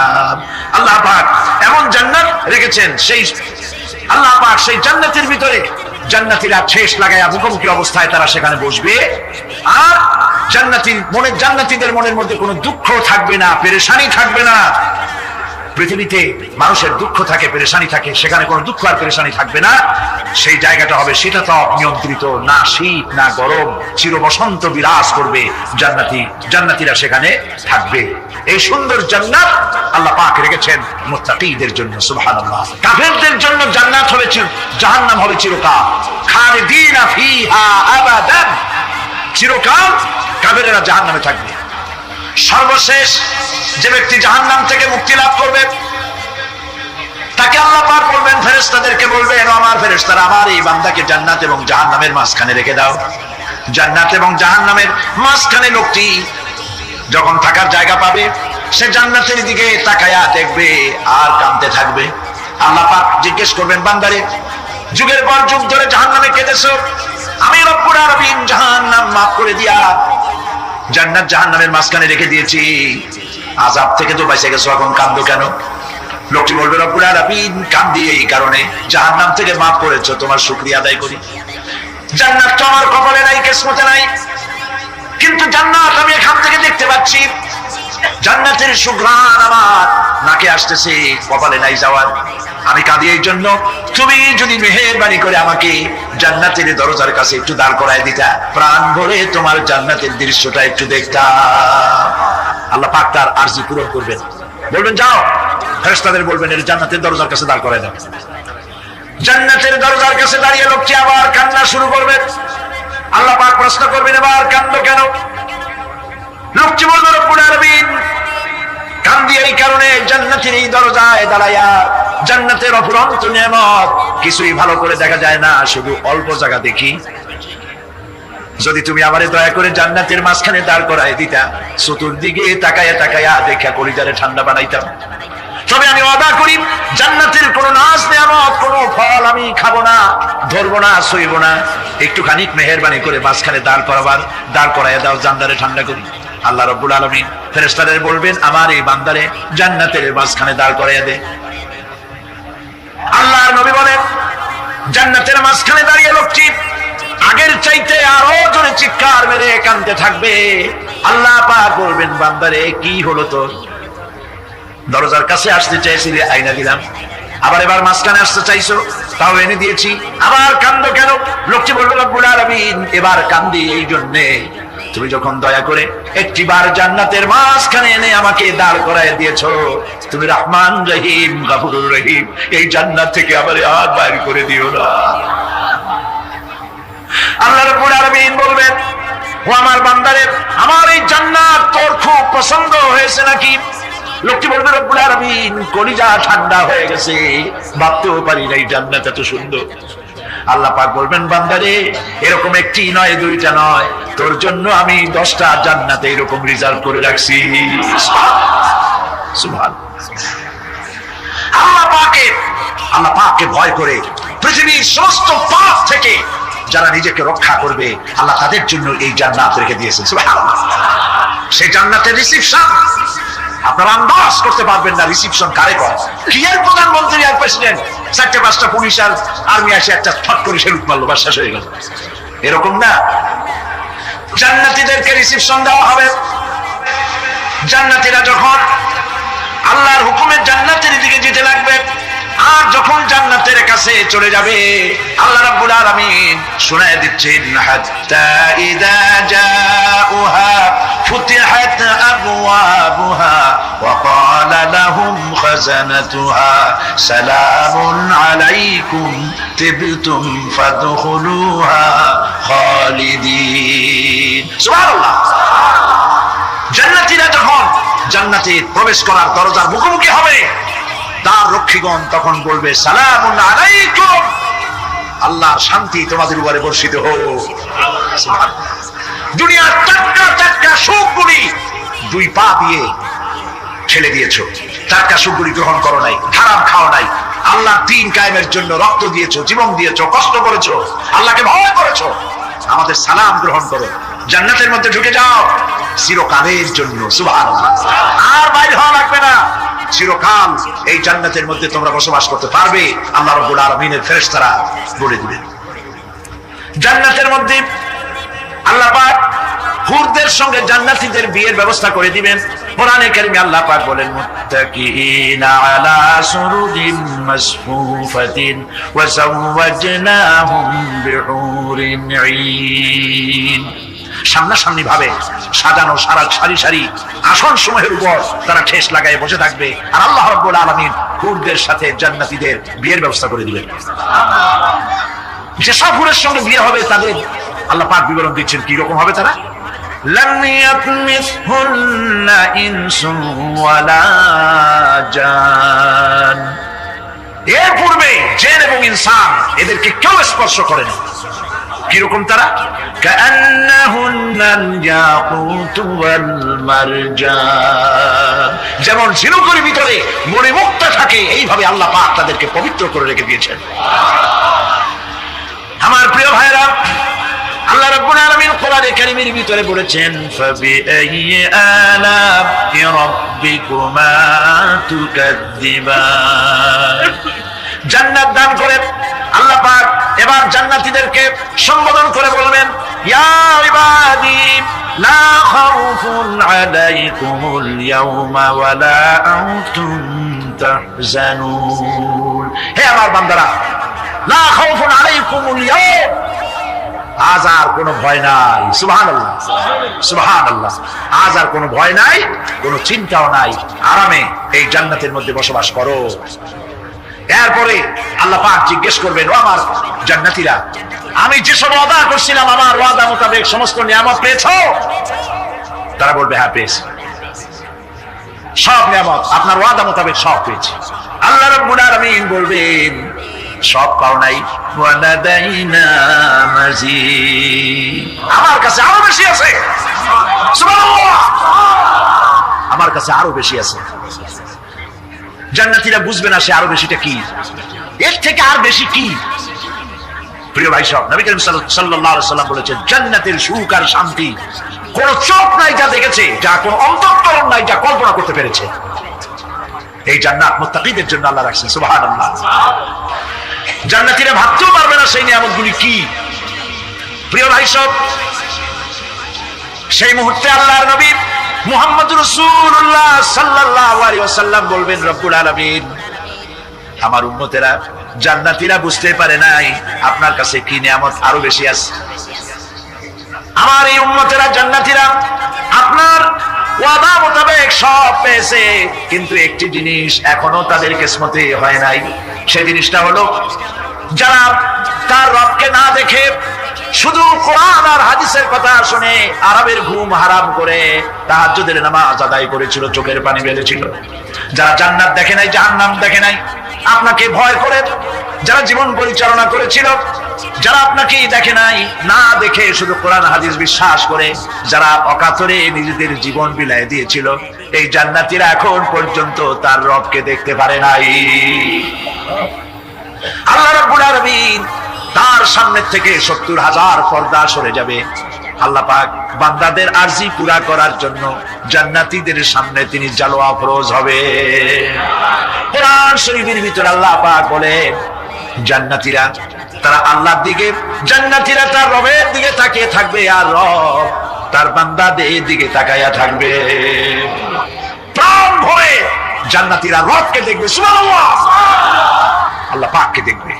S2: আল্লাহ পাক এমন জান্নাত রেখেছেন সেই আল্লাহ পাক সেই জান্নাতের ভিতরে জান্নাতীরা ঠেস লাগায়া মুখোমুখি অবস্থায় তারা সেখানে বসবে আর জান্নাতীদের মনের মধ্যে কোনো দুঃখ থাকবে না পেরেশানি থাকবে না পৃথিবীতে মানুষের দুঃখ থাকে পেরেশানি থাকে সেখানে কোনো দুঃখ আর পেরেশানি থাকবে না সেই জায়গাটা হবে সেটা তো নিয়ন্ত্রিত না শীত না গরম চির বসন্ত বিরাজ করবে জান্নাতীরা সেখানে থাকবে এই সুন্দর জান্নাত আল্লাহ পাক রেখেছেন মুত্তাকিদের জন্য সুবহানাল্লাহ কাফেরদের জন্য জান্নাত হবে জাহান্নাম হবে চিরকাল খালিদিনা ফিহা আবাদান চিরকাল কাফেররা জাহান্নামে থাকবে সর্বশেষ যে ব্যক্তি জাহান্নাম থেকে মুক্তি লাভ করবে তাকে আল্লাহ পাক বলবেন ফেরেশতাদেরকে বলবেন আমার ফেরেশতারা আমার এই বান্দাকে জান্নাত এবং জাহান্নামের মাঝখানে রেখে দাও জান্নাত এবং জাহান্নামের মাঝখানে লোকটি যখন থাকার জায়গা পাবে সে জান্নাতের দিকে তাকায়া দেখবে আর কাঁদতে থাকবে আল্লাহ পাক জিজ্ঞেস করবেন বান্দারে যুগের পর যুগ ধরে জাহান্নামে কেঁদেছো আমি রব্বুল আলামিন জাহান্নাম মাফ করে দিয়া জান্নাত জাহান্নামের মাঝখানে রেখে দিয়েছি আযাব থেকে তো বেঁচে গেছো এখন কাঁদো কেন লোকটি বলবে রব্বুল আলামিন কাঁদি এই কারণে জাহান্নাম থেকে মাফ করেছো তোমার শুকরিয়া আদায় করি জান্নাত তো আমার কপালে নাই কিসমতে নাই কিন্তু জান্নাত আমি এখান থেকে দেখতে পাচ্ছি জান্নাতের সুঘ্রাণ আমার নাকে আসতেছে কপালে নাই যাওয়ার আমি কাঁদি এই জন্য তুমি যদি মেহেরবানি করে আমাকে জান্নাতের দরজার কাছে একটু দাঁড় করায় দিতা প্রাণ ভরে তোমার জান্নাতের দৃশ্যটা একটু দেখতাম আল্লাহ পাক তার আরজি পূরণ করবেন বলবেন যাও ফেরেশতাদের বলবেন এর জান্নাতের দরজার কাছে দাঁড় করায় দাও জান্নাতের দরজার কাছে দাঁড়িয়ে লোকটি আবার কান্না শুরু করবে আল্লাহ পাক প্রশ্ন করবেন এবার কান্দো কেন লোকটি বলবে রব্বুল আলামিন কান্দি এই কারণে জান্নাতের এই দরজায় দাঁড়ায়া জান্নাতের অফুরন্ত নিয়ামত কিছুই ভালো করে দেখা যায় না শুধু অল্প জায়গা দেখি যদি তুমি আমারে দয়া করে জান্নাতের মাঝখানে দাঁড় করায় দিতা চতুর্দিকে তাকায়া তাকায়া দেখা কলিজারে ঠান্ডা বানাইতাম তবে আমি ওয়াদা করি জান্নাতের কোনো নাজ নিয়ামত কোনো ফল আমি খাবো না ধরবো না সইব না একটুখানি মেহেরবানি করে মাঝখানে দাঁড় করাইয়া দাও জান্নারে ঠান্ডা করি আল্লাহ রাব্বুল আলামিন ফেরেশতাদের বলবেন আমার এই বান্দারে জান্নাতের মাঝখানে দাঁড় করাইয়া দে আল্লাহর নবী বলেন জান্নাতের মাঝখানে দাঁড়িয়ে লোকটি আগের চাইতে আরো জোরে চিৎকার মেরে কাঁদতে থাকবে আল্লাহ পাক বলবেন বান্দারে কি হলো তোর দরজার কাছে আসতে চাইছিলে আইনা দিলাম আবার এবার মাঝখানে আসতে চাইছো তাও এনে দিয়েছি আবার কান্দো কেন লোকটি বলবে রব্বুল আলামিন এবার কান্দি এই জন্যে তুমি যখন দয়া করে একটিবার জান্নাতের মাঝখানে এনে আমাকে দাঁড় করায় দিয়েছো তুমি রহমান রহিম গফুরুর রহিম এই জান্নাত থেকে আবার আর বাইর করে দিও না আল্লাহ রাব্বুল আলামিন বলবেন ও আমার বান্দারে আমার এই জান্নাত তোর খুব পছন্দ হয়েছে নাকি লোকটি বলবে রব্বুল আলামিন কলিজা ঠান্ডা হয়ে গেছে ভাবতেও পারি না এই জান্নাত এত সুন্দর আল্লাহ পাক বলবেন বান্দারে এরকম একটি নয় দুইটা নয় তোর জন্য আমি 10টা জান্নাতে এরকম রিজার্ভ করে রাখছি সুবহানাল্লাহ আল্লাহ পাককে ভয় করে পৃথিবীর সমস্ত পাপ থেকে যারা নিজেকে রক্ষা করবে আল্লাহ তাদের জন্য এই জান্নাত রেখে দিয়েছেন সুবহানাল্লাহ সেই জান্নাতের রিসিপশন আপনারা আন্দাজ করতে পারবেন না রিসিপশন কারে করে কি এর প্রধানমন্ত্রী আর প্রেসিডেন্ট 4-5টা পুলিশ আর আর্মি আসে একটা ছট করে সেলুট মারলো বা শেষ হয়ে গেল
S1: এরকম না, জান্নাতীদেরকে রিসিপশন দেওয়া হবে। জান্নাতীরা যখন আল্লাহর হুকুমে জান্নাতের দিকে যেতে লাগবে, আর যখন জান্নাতের কাছে চলে যাবে, আল্লাহ রাব্বুল আলামিন শুনায়ে দিচ্ছেন, হাত্তা ইযা জাউহা ফুতিহাত আবওয়াবুহা ওয়া ক্বালা লাহুম খাজানাতুহা সালামুন আলাইকুম তিবতুম ফাদখুলুহা খালিদিন। সুবহানাল্লাহ। জান্নাতীরা যখন জান্নাতে প্রবেশ করার দরজার মুখোমুখি হবে, তার রক্ষীগণ তখন বলবে, সালামুন আলাইকুম, আল্লাহর শান্তি তোমাদের উপরে বর্ষিত হোক। দুনিয়ার টাটকা টাটকা সুখগুলি দুই পা দিয়ে ঠেলে দিয়েছো, টাটকা সুখগুলি গ্রহণ করো নাই, হারাম খাও নাই, আল্লাহর দ্বীন কায়েমের জন্য রক্ত দিয়েছো, জীবন দিয়েছো, কষ্ট করেছো, আল্লাহকে ভয় করেছো। আমাদের সালাম গ্রহণ করো, জান্নাতের মধ্যে ঢুকে যাও চিরকালের জন্য। সুবহানাল্লাহ। আর বাইরে হওয়া লাগবে না, চিরকাল এই জান্নাতের মধ্যে তোমরা বসবাস করতে পারবে, আল্লাহ রাব্বুল আলামিনের ফেরেশতারা বলে দিবেন। জান্নাতের মধ্যে আল্লাহ পাক হুরদের সঙ্গে জান্নাতীদের বিয়ের ব্যবস্থা করে দিবেন। কোরআনে কারিমে আল্লাহ পাক বলেন, মুত্তাকিনা আলা সুরুরিন মাসফুফাতিন ওয়া যাওয়াজনাহুম বিহুরিন ঈন। সামনাসামনি ভাবে সাজানো সারি সারি আসন সমূহের উপর তারা ঠেস লাগায় বসে থাকবে, আর আল্লাহ রাব্বুল আলামিন হুরদের সাথে জান্নাতীদের বিয়ের ব্যবস্থা করে দিবেন। যেসব হুরের সঙ্গে বিয়ে হবে তাদের আল্লাহ পাক বিবরণ দিচ্ছেন কি রকম হবে তারা। লাম ইয়াতমিসহুন্না ইনসুন ওয়ালা জান। এর পূর্বে জিন এবং ইনসান এদেরকে কেউ স্পর্শ করেনি। কিরকম তারা? কাআন্নাহুন্নাল ইয়াকুতু ওয়াল মারজান। যেমন ঝিনুকের ভিতরে মণিমুক্তা থাকে, এইভাবে আল্লাহ পাক তাদেরকে পবিত্র করে রেখে দিয়েছেন। আমার প্রিয় ভাইরা, আল্লাহ রাব্বুল আলামিন কোরআনে কারীমের ভিতরে বলেছেন, ফাবিআইয়ি আলা'i রাব্বিকুমা তুকাদ্দিবান। জান্নাত দান করে আল্লাহ পাক এবার জান্নাতীদেরকে সম্বোধন করে বলবেন, ইয়া ইবাদি লা খাউফুন আলাইকুমুল ইয়াওমা ওয়া লা আনতুম তাহজানুন। হে আমার বান্দারা, লা খাউফুন আলাইকুমুল ইয়াওম, আজ আর কোনো ভয় নাই। সুবহানাল্লাহ, সুবহানাল্লাহ। আজ আর কোনো ভয় নাই, কোনো চিন্তাও নাই, আরামে এই জান্নাতের মধ্যে বসবাস করো। এরপরে আল্লাহ পাক জিজ্ঞেস করবেন, ও আমার জান্নাতীরা, আমি যেসব ওয়াদা করছিলাম আমার ওয়াদা মোতাবেক সমস্ত নিয়ামত পেয়েছো? তারা বলবে, হ্যাঁ পেয়েছি, সব নিয়ামত আপনার ওয়াদা মোতাবেক সব পেয়েছি। আল্লাহ রাব্বুল আলামিন বলবেন, সব পাও নাই, ওয়ালাদাইনা মাজিদ, আমার কাছে আরো বেশি আছে। সুবহানাল্লাহ, আমার কাছে আরো বেশি আছে। জান্নাতীরা বুঝবে না সে আরো বেশিটা কি, এর থেকে আর বেশি কি। প্রিয় ভাই সব, নবী করিম সাল্লাল্লাহু আলাইহি ওয়াসাল্লাম বলেছেন, জান্নাতের সুখ আর শান্তি কোন চোখ নাই যা দেখেছে, যা কোন অন্তঃকরণ নাই যা কল্পনা করতে পেরেছে। এই জান্নাত মুত্তাকিদের জন্য আল্লাহ রাখছেন। সুবহানাল্লাহ। জান্নাতীরা ভাবতেও পারবে না সেই নিয়ামতগুলি কি। প্রিয় ভাই সব, সেই মুহূর্তে আল্লাহর নবী মুহাম্মদুর রাসূলুল্লাহ সাল্লাল্লাহু আলাইহি ওয়াসাল্লাম বলবেন, রব্বুল আলামিন, আমার উম্মতেরা জান্নাতীরা বুঝতে পারে নাই আপনার কাছে কি নিয়ামত আরো বেশি আছে। আমার এই উম্মতেরা জান্নাতীরা আপনার ওয়াদা মোতাবেক সব পেয়েছে, কিন্তু একটি জিনিস এখনো তাদের কিসমতে হয় নাই। সেই জিনিসটা হলো, যারা তার রবকে না দেখে শুধু কোরআন আর হাদিসের কথা শুনে আরবের ঘুম হারাম করে তাহাজ্জুদের নামাজ আদায় করেছিল, চোখের পানি ফেলেছিল, যারা জান্নাত দেখে নাই, জাহান্নাম দেখে নাই, আপনাকে ভয় করে যারা জীবন পরিচালনা করেছিল, যারা আপনাকে দেখে নাই, না দেখে শুধু কোরআন হাদিস বিশ্বাস করে যারা অকাতরে নিজেদের জীবন বিলায় দিয়েছিল, এই জান্নাতীরা এখন পর্যন্ত তার রবকে দেখতে পারে নাই। আল্লাহ রাব্বুল আলামিন তার সামনে থেকে ৭০,০০০ পর্দা সরে যাবে। আল্লাহ পাক বান্দাদের আরজি পুরা করার জন্য জান্নাতীদের সামনে তিনি জালোয়া ফরজ হবে। কোরআন শরীফের ভিতরে আল্লাহ পাক বলেন, জান্নাতীরা তারা আল্লাহর দিকে, জান্নাতীরা তার রবের দিকে তাকিয়ে থাকবে, আর রব তার বান্দাদের দিকে তাকাইয়া থাকবে। প্রাণ ভরে জান্নাতীরা রবকে দেখবে, সুবহানাল্লাহ, আল্লাহ পাককে দেখবে।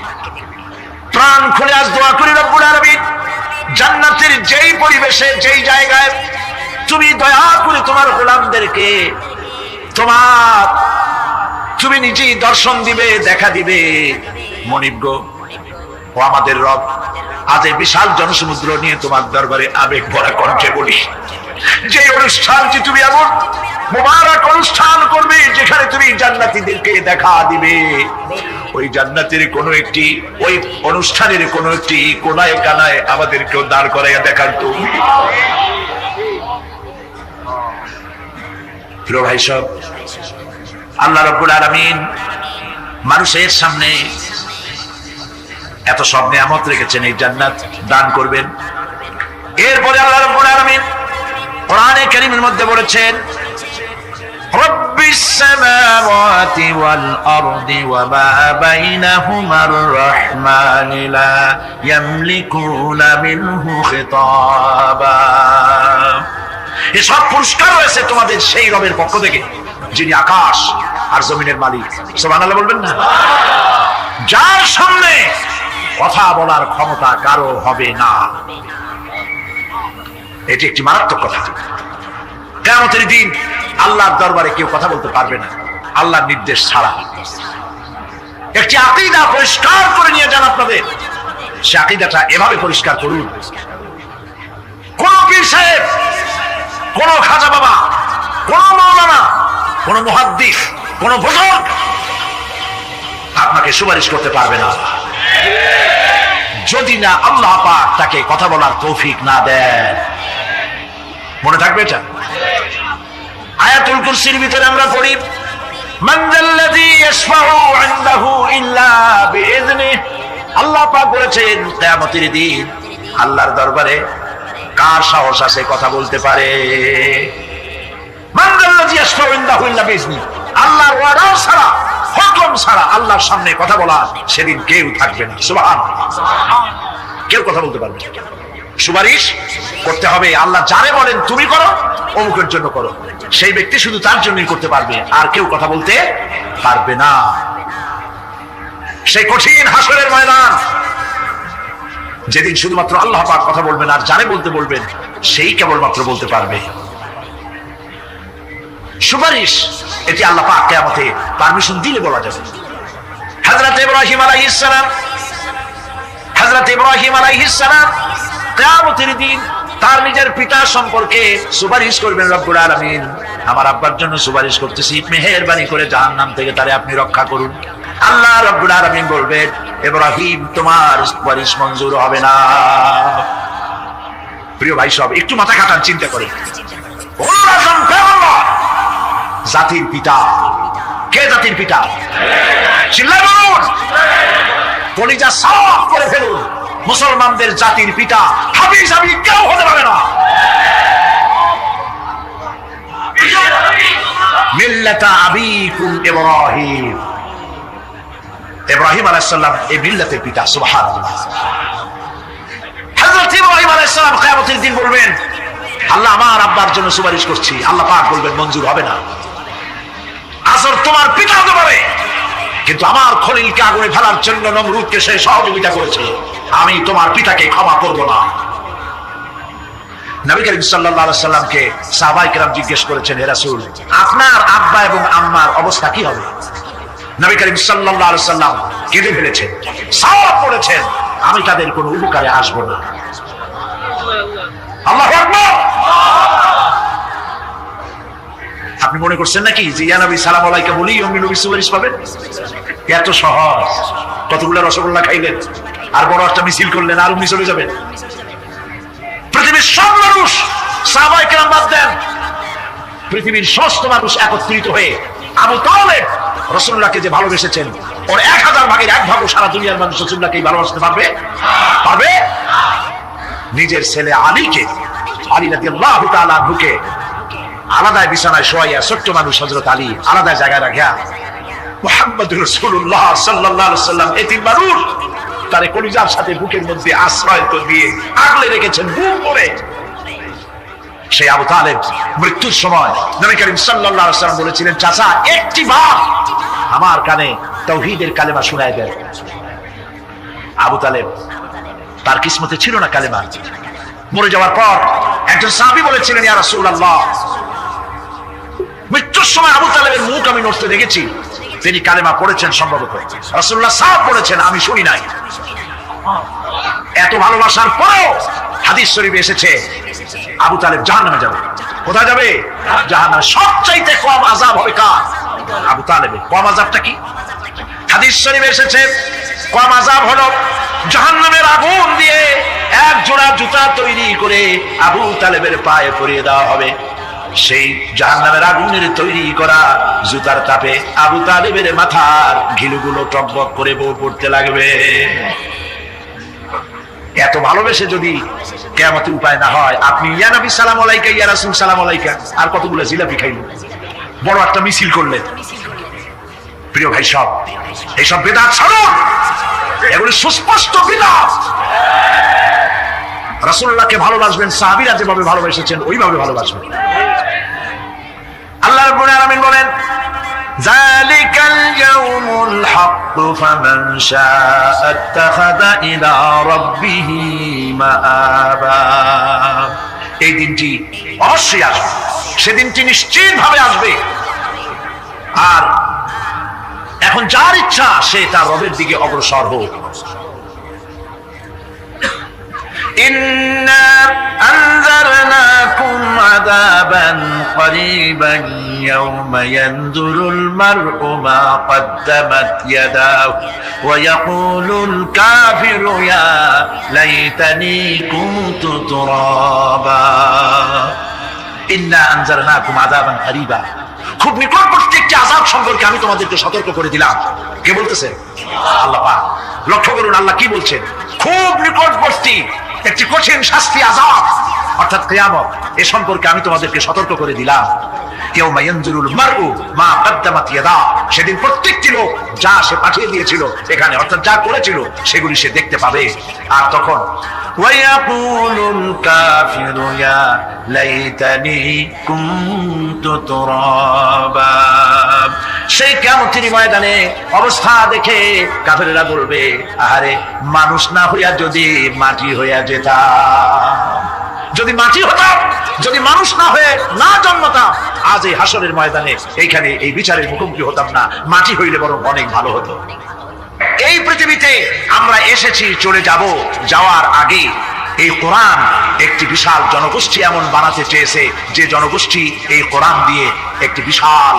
S1: প্রাণ খুলে আজ দোয়া করি রব্বুল আলামিন, জান্নাতের যেই পরিবেশে, যেই জায়গায় তুমি দয়া করে তোমার গোলামদেরকে তুমি নিজেই দর্শন দিবে, দেখা দিবে। মনিব গো, ও আমাদের রব, আজ এই বিশাল জনসমুদ্র নিয়ে তোমার দরবারে আবেগ ভরা কণ্ঠে বলি, যে অনুষ্ঠানটি তুমি এমন মুবারক অনুষ্ঠান করবে যেখানে তুমি জান্নাতীদেরকে দেখা দিবে, ওই জান্নাতের কোন একটি, ওই অনুষ্ঠানের কোন একটি কোনায় কানায় আমাদেরকেও দাঁড় করাইয়া দেখার তুমি। প্রিয় ভাই সব, আল্লাহ রাব্বুল আলামিন মানুষের সামনে এত সব নিয়ামত রেখেছেন, এই জান্নাত দান করবেন। এরপরে আল্লাহ রাব্বুল আলামিন কোরআনে কারীমের মধ্যে বলেছেন, রব্বিস সামাওয়াতি ওয়াল আরদি ওয়া মা বাইনাহুমার রাহমান লা ইয়ামলিকুনা মিনহু খিতাবা। এসব পুরস্কার রয়েছে তোমাদের সেই রবের পক্ষ থেকে, যিনি আকাশ আর জমিনের মালিক। সুবহানাল্লাহ বলবেন না? যার সামনে কথা বলার ক্ষমতা কারো হবে না। এটি একটি মারাত্মক কথা। কিয়ামতের দিন আল্লাহর দরবারে কেউ কথা বলতে পারবে না আল্লাহর নির্দেশ ছাড়া। একটি আকীদা পরিষ্কার করে নিয়ে যান আপনাদের, সে আকীদাটা এভাবে পরিষ্কার করুন, কোন পীর সাহেব, কোন খাজা বাবা, কোন মাওলানা, কোন মুহাদ্দিস, কোন বুজুর্গ আপনাকে সুপারিশ করতে পারবে না যদি না আল্লাহ পাক তাকে কথা বলার তৌফিক না দেন। মনে থাকবে এটা। আয়াতুল কুরসির ভিতরে আমরা পড়ি, মান যাল্লাযী ইয়াশফাউ ইনদাহু ইল্লা বিইযনিহি। আল্লাহ পাক বলেছেন কিয়ামতের দিন আল্লাহর দরবারে কার সাহস আছে কথা বলতে পারে? মান যাল্লাযী ইয়াশফাউ ইনদাহু ইল্লা বিইযনিহি। আল্লাহর ওয়াদা ছাড়া, হুকুম ছাড়া আল্লাহর সামনে কথা বলা সেদিন কেউ থাকবে না। সুবহানাল্লাহ, কেউ কথা বলতে পারবে না। সুপারিশ করতে হবে, আল্লাহ যারে বলেন তুমি করো, অমুকের জন্য করো, সেই ব্যক্তি শুধু তার জন্যই করতে পারবে, আর কেউ কথা বলতে পারবে না। সেই কঠিন হাসরের ময়দান, যেদিন শুধুমাত্র আল্লাহ পাক কথা বলবেন, আর যারে বলতে বলবেন সেই কেবলমাত্র বলতে পারবে। সুপারিশ এটি আল্লাহ পাক কিয়ামতে পারমিশন দিলে বলা যাবে। হযরত ইব্রাহিম আলাইহিস সালাম কিয়ামতের দিন তার নিজের পিতা সম্পর্কে সুপারিশ করবেন, রব্বুল আলামিন আমার আব্বার জন্য সুপারিশ করতেছি, মেহেরবানি করে জাহান্নাম থেকে তারে আপনি রক্ষা করুন। আল্লাহ রব্বুল আলামিন বলবেন, ইব্রাহিম তোমার সুপারিশ মঞ্জুর হবে না। প্রিয় ভাই সব, একটু মাথা খাটান, চিন্তা করেন। জাতির পিতা কে? জাতির পিতা চিল্লায় বলুন, কলিজা সাফ করে ফেলুন। মুসলমানদের জাতির পিতা হাফিজ আমি কেউ হতে পারে না। মিল্লাতা আবিকুম ইব্রাহিম, ইব্রাহিম আলাইহিস সালাম এই মিল্লাতের পিতা। সুবহানাল্লাহ। হযরত ইব্রাহিম আলাইহিস সালাম কিয়ামতের দিন বলবেন, আল্লাহ আমার আব্বার জন্য সুপারিশ করছি। আল্লাহ পাক বলবেন মঞ্জুর হবে না। আসর তোমার পিতা হতে পারে, কিন্তু আমার খলিলকে আগুনে ফেলার জন্য নমরুদকে সে সহযোগিতা করেছে, আমি তোমার পিতাকে ক্ষমা করব না। নবী করিম সাল্লাল্লাহু আলাইহি সাল্লামকে সাহাবায়ে কেরাম জিজ্ঞেস করেছেন, হে রাসূল আপনার আব্বা এবং আম্মার অবস্থা কি হবে? নবী করিম সাল্লাল্লাহু আলাইহি সাল্লাম কেঁদে ফেলেছেন, সাওয়াব করেছেন, আমি তাদের কোনো উপকারে আসব না। আল্লাহু আকবার। আপনি মনে করছেন নাকি যে ইয়া নবী সালাম আলাইকা বলি অমনি নবী সুপারিশ পাবেন? এত সহজ। কতগুলো রসগোল্লা খাইলেন আর বড় একটা মিছিল করলেন আর উনি চলে যাবেন? পৃথিবীর সব মানুষ, সাহাবায়ে কেরাম বাদ দেন, পৃথিবীর সমস্ত মানুষ একত্রিত হয়ে আবু তালেব রাসূলুল্লাহকে যে ভালোবেসেছেন, ওর 1000 ভাগের 1 ভাগও সারা দুনিয়ার মানুষ রাসূলুল্লাহকে ভালোবাসতে পারবে? পারবে? নিজের ছেলে আলীকে, আলী রাদিয়াল্লাহু তাআলা আনহুকে আলাদায় বিছানায় শোয়াইয়া, ছোট্ট মানুষ হযরত আলী আলাদা জায়গায় রাখিয়া মুহাম্মদুর রাসূলুল্লাহ সাল্লাল্লাহু আলাইহি ওয়াসাল্লাম এতিম মানুষ তারে কলিজার সাথে বুকের মধ্যে আশ্রয় তো দিয়ে আগলে রেখেছেন বুক করে। সেই আবু তালেব মৃত্যুর সময় নবী করিম সাল্লাল্লাহু আলাইহি ওয়াসাল্লাম বলেছিলেন, চাচা একটি বার আমার কানে তাওহীদের কালেমা শোনায় দেন। আবু তালেব তার কিসমতে ছিল না কালেমা। মরে যাওয়ার পর একজন সাহাবী বলেছিলেন, ইয়া রাসূলুল্লাহ, মৃত্যুর সময় আবু তালেবের মুখ আমি নড়তে দেখেছি, তিনি কালেমা পড়েছেন সম্ভবত। রাসূলুল্লাহ সাহেব পড়েছেন, আমি শুনি নাই। এত ভালোবাসার পরেও হাদিস শরীফে এসেছে আবু তালেব জাহান্নামে যাবে। কোথায় যাবে? জাহান্নামে। সবচাইতে কম আযাব হবে কার? আবু তালেবের। কম আযাবটা কি? হাদিস শরীফে এসেছে কম আযাব হলো জাহান্নামের আগুন দিয়ে এক জোড়া জুতা তৈরি করে আবু তালেবের পায়ে পরিয়ে দেওয়া হবে। সেই জাহান্নামের আগুনের তৈরি করা জুতার তাপে আবু তালেবের মাথার ঘিলুগুলো টকবক করে বউ পড়তে লাগবে। এত ভালোবেসে যদি কিয়ামতের উপায় না হয়, আপনি ইয়া নবী সালাম আলাইকা, ইয়া রাসূল সালাম আলাইকা আর কতগুলো জিলাপি খাইলেন, বড় একটা মিছিল করলেন। প্রিয় ভাই সব, এইসব বিদআত ছাড়ুন, এগুলো সুস্পষ্ট বিদআত। রাসূলুল্লাহকে ভালোবাসবেন, সাহাবীরা যেভাবে ভালোবেসেছেন ওইভাবে ভালোবাসবেন। আল্লাহ রাব্বুল আলামিন বলেন, যালিকাল ইয়াউমুল হক ফামান শাআ আত্তাখাযা ইলা রাব্বিহি মাআবা। এই দিনটি অবশ্যই আসবে, সেদিনটি নিশ্চিতভাবে আসবে। আর এখন যার ইচ্ছা সে তার রবের দিকে অগ্রসর হোক। ইন্না আনজারনাকুম আযাবান করিবান ইয়াওমা ইয়ানজুরুল মার'উ মা কদ্দামাত ইয়াদাহু ওয়া ইয়াকুলুল কাফিরু ইয়া লাইতানি কুনতু তুরাবা। ইন্না আনজারনাকুম আযাবান করিবা, খুব নিকটবর্তী একটি আযাব সম্পর্কে আমি তোমাদেরকে সতর্ক করে দিলাম। কে বলতেছে? আল্লাহ পাক। লক্ষ্য করুন আল্লাহ কি বলছেন, খুব নিকটবর্তী একটি কঠিন শাস্তি, আযাব অর্থাৎ কিয়ামত, এ সম্পর্কে আমি তোমাদেরকে সতর্ক করে দিলাম। ইয়াউমা ইয়ানজুরুল মার'উ মা কদ্দামাত ইয়াদা, সেদিন প্রত্যেকটি লোক যা সে পাঠিয়ে দিয়েছিল এখানে, অর্থাৎ যা করেছিল সেগুলি সে দেখতে পাবে। আর তখন ওয়ায়াকুলুল কাফিরু ইয়া লাইতানি কুনতু তুরাবা, সেই কিয়ামতের ময়দানে অবস্থা দেখে কাফেররা বলবে, আরে মানুষ না হইয়া যদি মাটি হইয়া যেতাম, যদি মাটি হতাম, যদি মানুষ না হয়ে না জন্মতাম, আজ এই হাসরের ময়দানে এইখানে এই বিচারের মুখোমুখি হতাম না, মাটি হইলে বরং অনেক ভালো হতো। এই পৃথিবীতে আমরা এসেছি, চলে যাব, যাওয়ার আগে এই কোরআন একটি বিশাল জনগোষ্ঠী এমন বানাতে চেয়েছে যে জনগোষ্ঠী এই কোরআন দিয়ে একটি বিশাল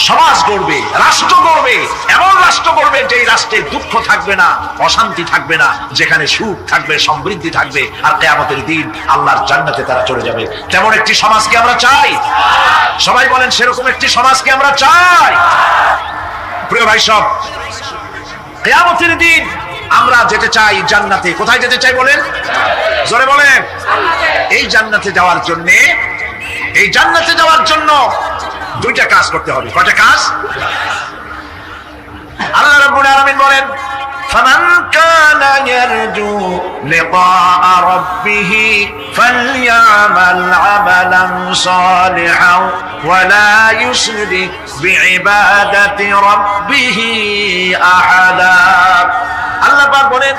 S1: সমাজ গড়বে, রাষ্ট্র গড়বে, এমন রাষ্ট্র গড়বে যে রাষ্ট্রে দুঃখ থাকবে না, অশান্তি থাকবে না, যেখানে সুখ থাকবে, সমৃদ্ধি থাকবে, আর কিয়ামতের দিন আল্লাহর জান্নাতে তারা চলে যাবে। তেমন একটি সমাজকে আমরা চাই। সবাই বলেন, সেরকম একটি সমাজকে আমরা চাই। প্রিয় ভাই সব, কিয়ামতের দিন আমরা যেতে চাই জান্নাতে। কোথায় যেতে চাই বলেন? জোরে বলেন। এই জান্নাতে যাওয়ার জন্য, এই জান্নাতে যাওয়ার জন্য দুইটা কাজ করতে হবে। কয়টা কাজ? আল্লাহ রাব্বুল আলামিন বলেন, ফামান কানা ইয়ারজু লিকাআ রাব্বিহি ফালইয়ামাল আমালান সালিহান ওয়া লা ইউশরিক বিইবাদাতি রাব্বিহি আহাদা। আল্লাহ পাক বলেন,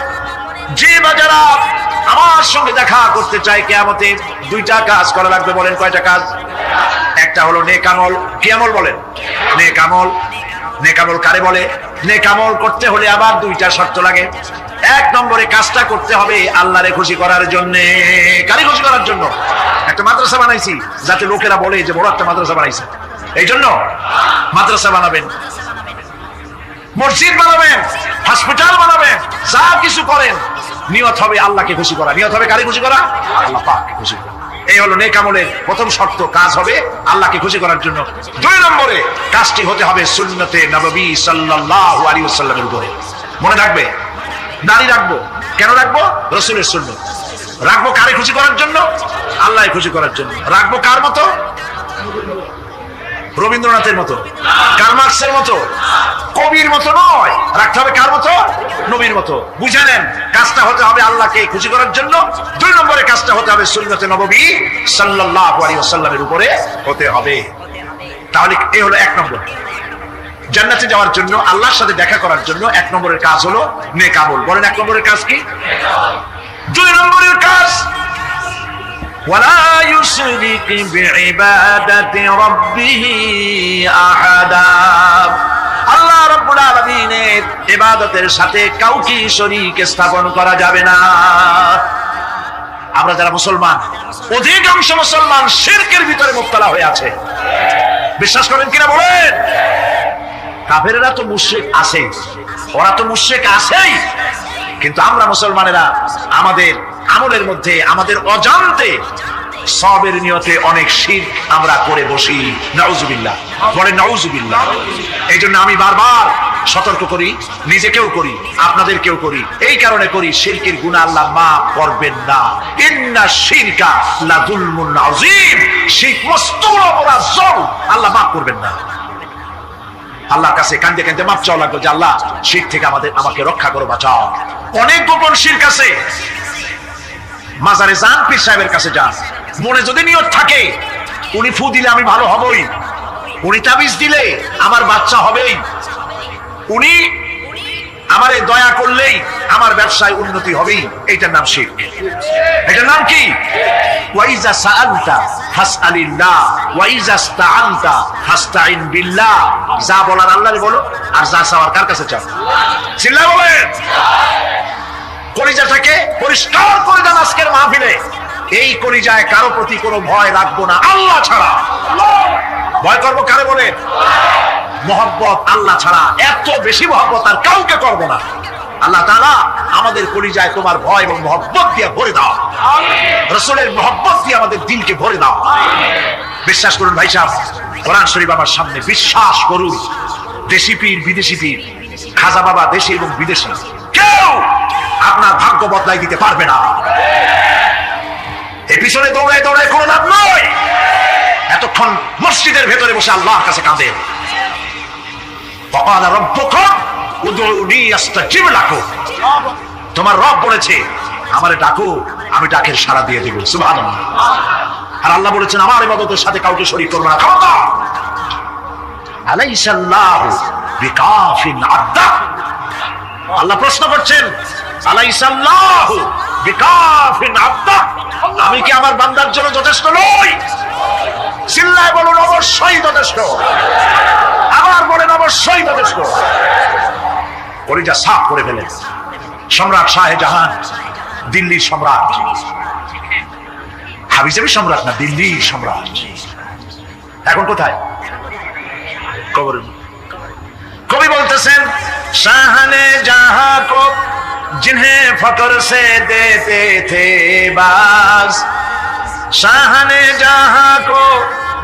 S1: যে বাজারা আমার সঙ্গে দেখা করতে চায় কিয়ামতে, দুইটা কাজ করা লাগবে। বলেন কয়টা কাজ? একটা হলো নেক আমল। কি আমল বলেন? নেক আমল। নেক আমল কারে বলে? নেক আমল করতে হলে আবার দুইটা শর্ত লাগে। এক নম্বরে কাজটা করতে হবে আল্লাহরে খুশি করার জন্য। কারে খুশি করার জন্য? একটা মাদ্রাসা বানাইছি যাতে লোকেরা বলে যে বড় একটা মাদ্রাসা বানাইছে, এই জন্য মাদ্রাসা বানাবেন, মসজিদ বানাবেন, হসপিটাল বানাবেন, যা কিছু করেন নিয়ত হবে আল্লাহকে খুশি করা। নিয়ত হবে কারে খুশি করা? আল্লাহ পাককে খুশি করা। এই হলো নেক আমলের প্রথম শর্ত, কাজ হবে আল্লাহকে খুশি করার জন্য। দুই নম্বরে কাজটি হতে হবে সুন্নতে নববী সাল্লাল্লাহু আলাইহি ওয়াসাল্লামের উপরে। মনে রাখবে, দাঁড়িয়ে রাখবো, কেন রাখবো? রাসূলের সুন্নাত। রাখবো কারে খুশি করার জন্য? আল্লাহকে খুশি করার জন্য। রাখবো কার মতো? রবীন্দ্রনাথের মতো, কার্ল মার্কসের মতো, কবির মতো নয়। রাখতে হবে কার মতো? নবীর মতো। বুঝে নেন, কাজটা হতে হবে আল্লাহকে খুশি করার জন্য। 2 নম্বরে কাজটা হতে হবে সুন্নতে নববী সাল্লাল্লাহু আলাইহি ওয়াসাল্লামের উপরে হতে হবে। তাহলে এই হলো 1 নম্বর। জান্নাতে যাওয়ার জন্য, আল্লাহর সাথে দেখা করার জন্য 1 নম্বরের কাজ হলো নেক আমল। বলেন 1 নম্বরের কাজ কি? 2 নম্বরের কাজ ওয়ালা ইউশরিক বিইবাদাতি রাব্বিহি আহাদা। আল্লাহ রাব্বুল আলামিনের ইবাদতের সাথে কাউকে শরীক স্থাপন করা যাবে না। আমরা যারা মুসলমান, অধিকাংশ মুসলমান শিরকের ভিতরে মুবতালা হয়ে আছে। বিশ্বাস করেন কিনা বলেন? কাফেরেরা তো মুশরিক আছে, ওরা তো মুশরিক আছেই, কিন্তু আমরা মুসলমানেরা আমাদের আমলের মধ্যে আমাদের অজান্তে সবের নিয়তে অনেক শিরক আমরা করে বসি। নাউজুবিল্লাহ, বলে নাউজুবিল্লাহ। এই জন্য আমি বারবার সতর্ক করি, নিজেকেও করি, আপনাদেরকেও করি। এই কারণে করি, শিরকের গুনাহ আল্লাহ মাফ করবেন না। ইন্না শিরকা লাযুলমুন আযীম। শিরক মস্ত বড় অপরাধ, জুলম, আল্লাহ মাফ করবেন না। আল্লাহর কাছে কাঁদতে কাঁদতে মাপ চাওয়া লাগবে যে আল্লাহ শিরক থেকে আমাকে রক্ষা করো, বাঁচাও। অনেক গোপন শিরক আছে। মাজারে যান, পীর সাহেবের কাছে যান, মনে যদি নিয়ত থাকে উনি ফু দিলে আমি ভালো হবই, উনি তাবিজ দিলে আমার বাচ্চা হবেই, উনি আমারে দয়া করলেই আমার ব্যবসায় উন্নতি হবেই, এইটার নাম শিরক। এটার নাম কি? ওয়াইজা সাআলতা ফাসআলিল্লাহ ওয়াইজা ইসতাআনতা ফাসতাইন বিল্লাহ। যা বলার আল্লাহরে বলো, আর যা চাওয়ার কার কাছে চাও? চিল্লায় বলেন। কলিজাটাকে পরিষ্কার করে দেন আজকের মাহফিলে। এই কলিজায় কারো প্রতি কোনো ভয় রাখবো না আল্লাহ ছাড়া। ভয় করবো কারে বলে? মহব্বত আল্লাহ ছাড়া, এত বেশি মহব্বত আর কাউকে করবো না। আল্লাহ তাআলা আমাদের কলিজায় তোমার ভয় এবং মহব্বত দিয়ে ভরে দাও। রাসূলের মহব্বত দিয়ে আমাদের দিলকে ভরে দাও। বিশ্বাস করুন ভাই সাহেব, কোরআন শরীফ আমার সামনে, বিশ্বাস করুন। দেশি পীর, বিদেশি পীর, খাজা বাবা দেশি এবং বিদেশি, কেউ আপনার ভাগ্য বদলাই দিতে পারবে না। এর পিছনে দৌড়ায় দৌড়ায় কোনো লাভ নয়। এতক্ষণ মসজিদের ভেতরে বসে আল্লাহর কাছে কাঁদে। ওয়াকালা রাব্বুকুম উদউনি আস্তাজিব লাকুম। তোমার রব বলেছে আমারে ডাকো, আমি ডাকের সাড়া দিয়ে দেব। সুবহানাল্লাহ। আর আল্লাহ বলেছেন আমার ইবাদতের সাথে কাউকে শরীক করবে না। খবরদার। আলাইসাল্লাহু বিকাফিন আবদা। আল্লাহ প্রশ্ন করছেন, আলাইসাল্লাহু বিকাফিন আবদা, আমি কি আমার বান্দার জন্য যথেষ্ট নই? চিল্লায় বলুন অবশ্যই যথেষ্ট। আবার বলেন অবশ্যই যথেষ্ট। কলিজা সাফ করে ফেলেন সম্রাট শাহজাহান, দিল্লির সম্রাট, হাবিজাবি সম্রাট না, দিল্লির সম্রাট। এখন কোথায়? কবর। কবি বলতেছেন, শাহনে জাহাं को जिन्हें फकर से देते थे बाज, शाहने जहां को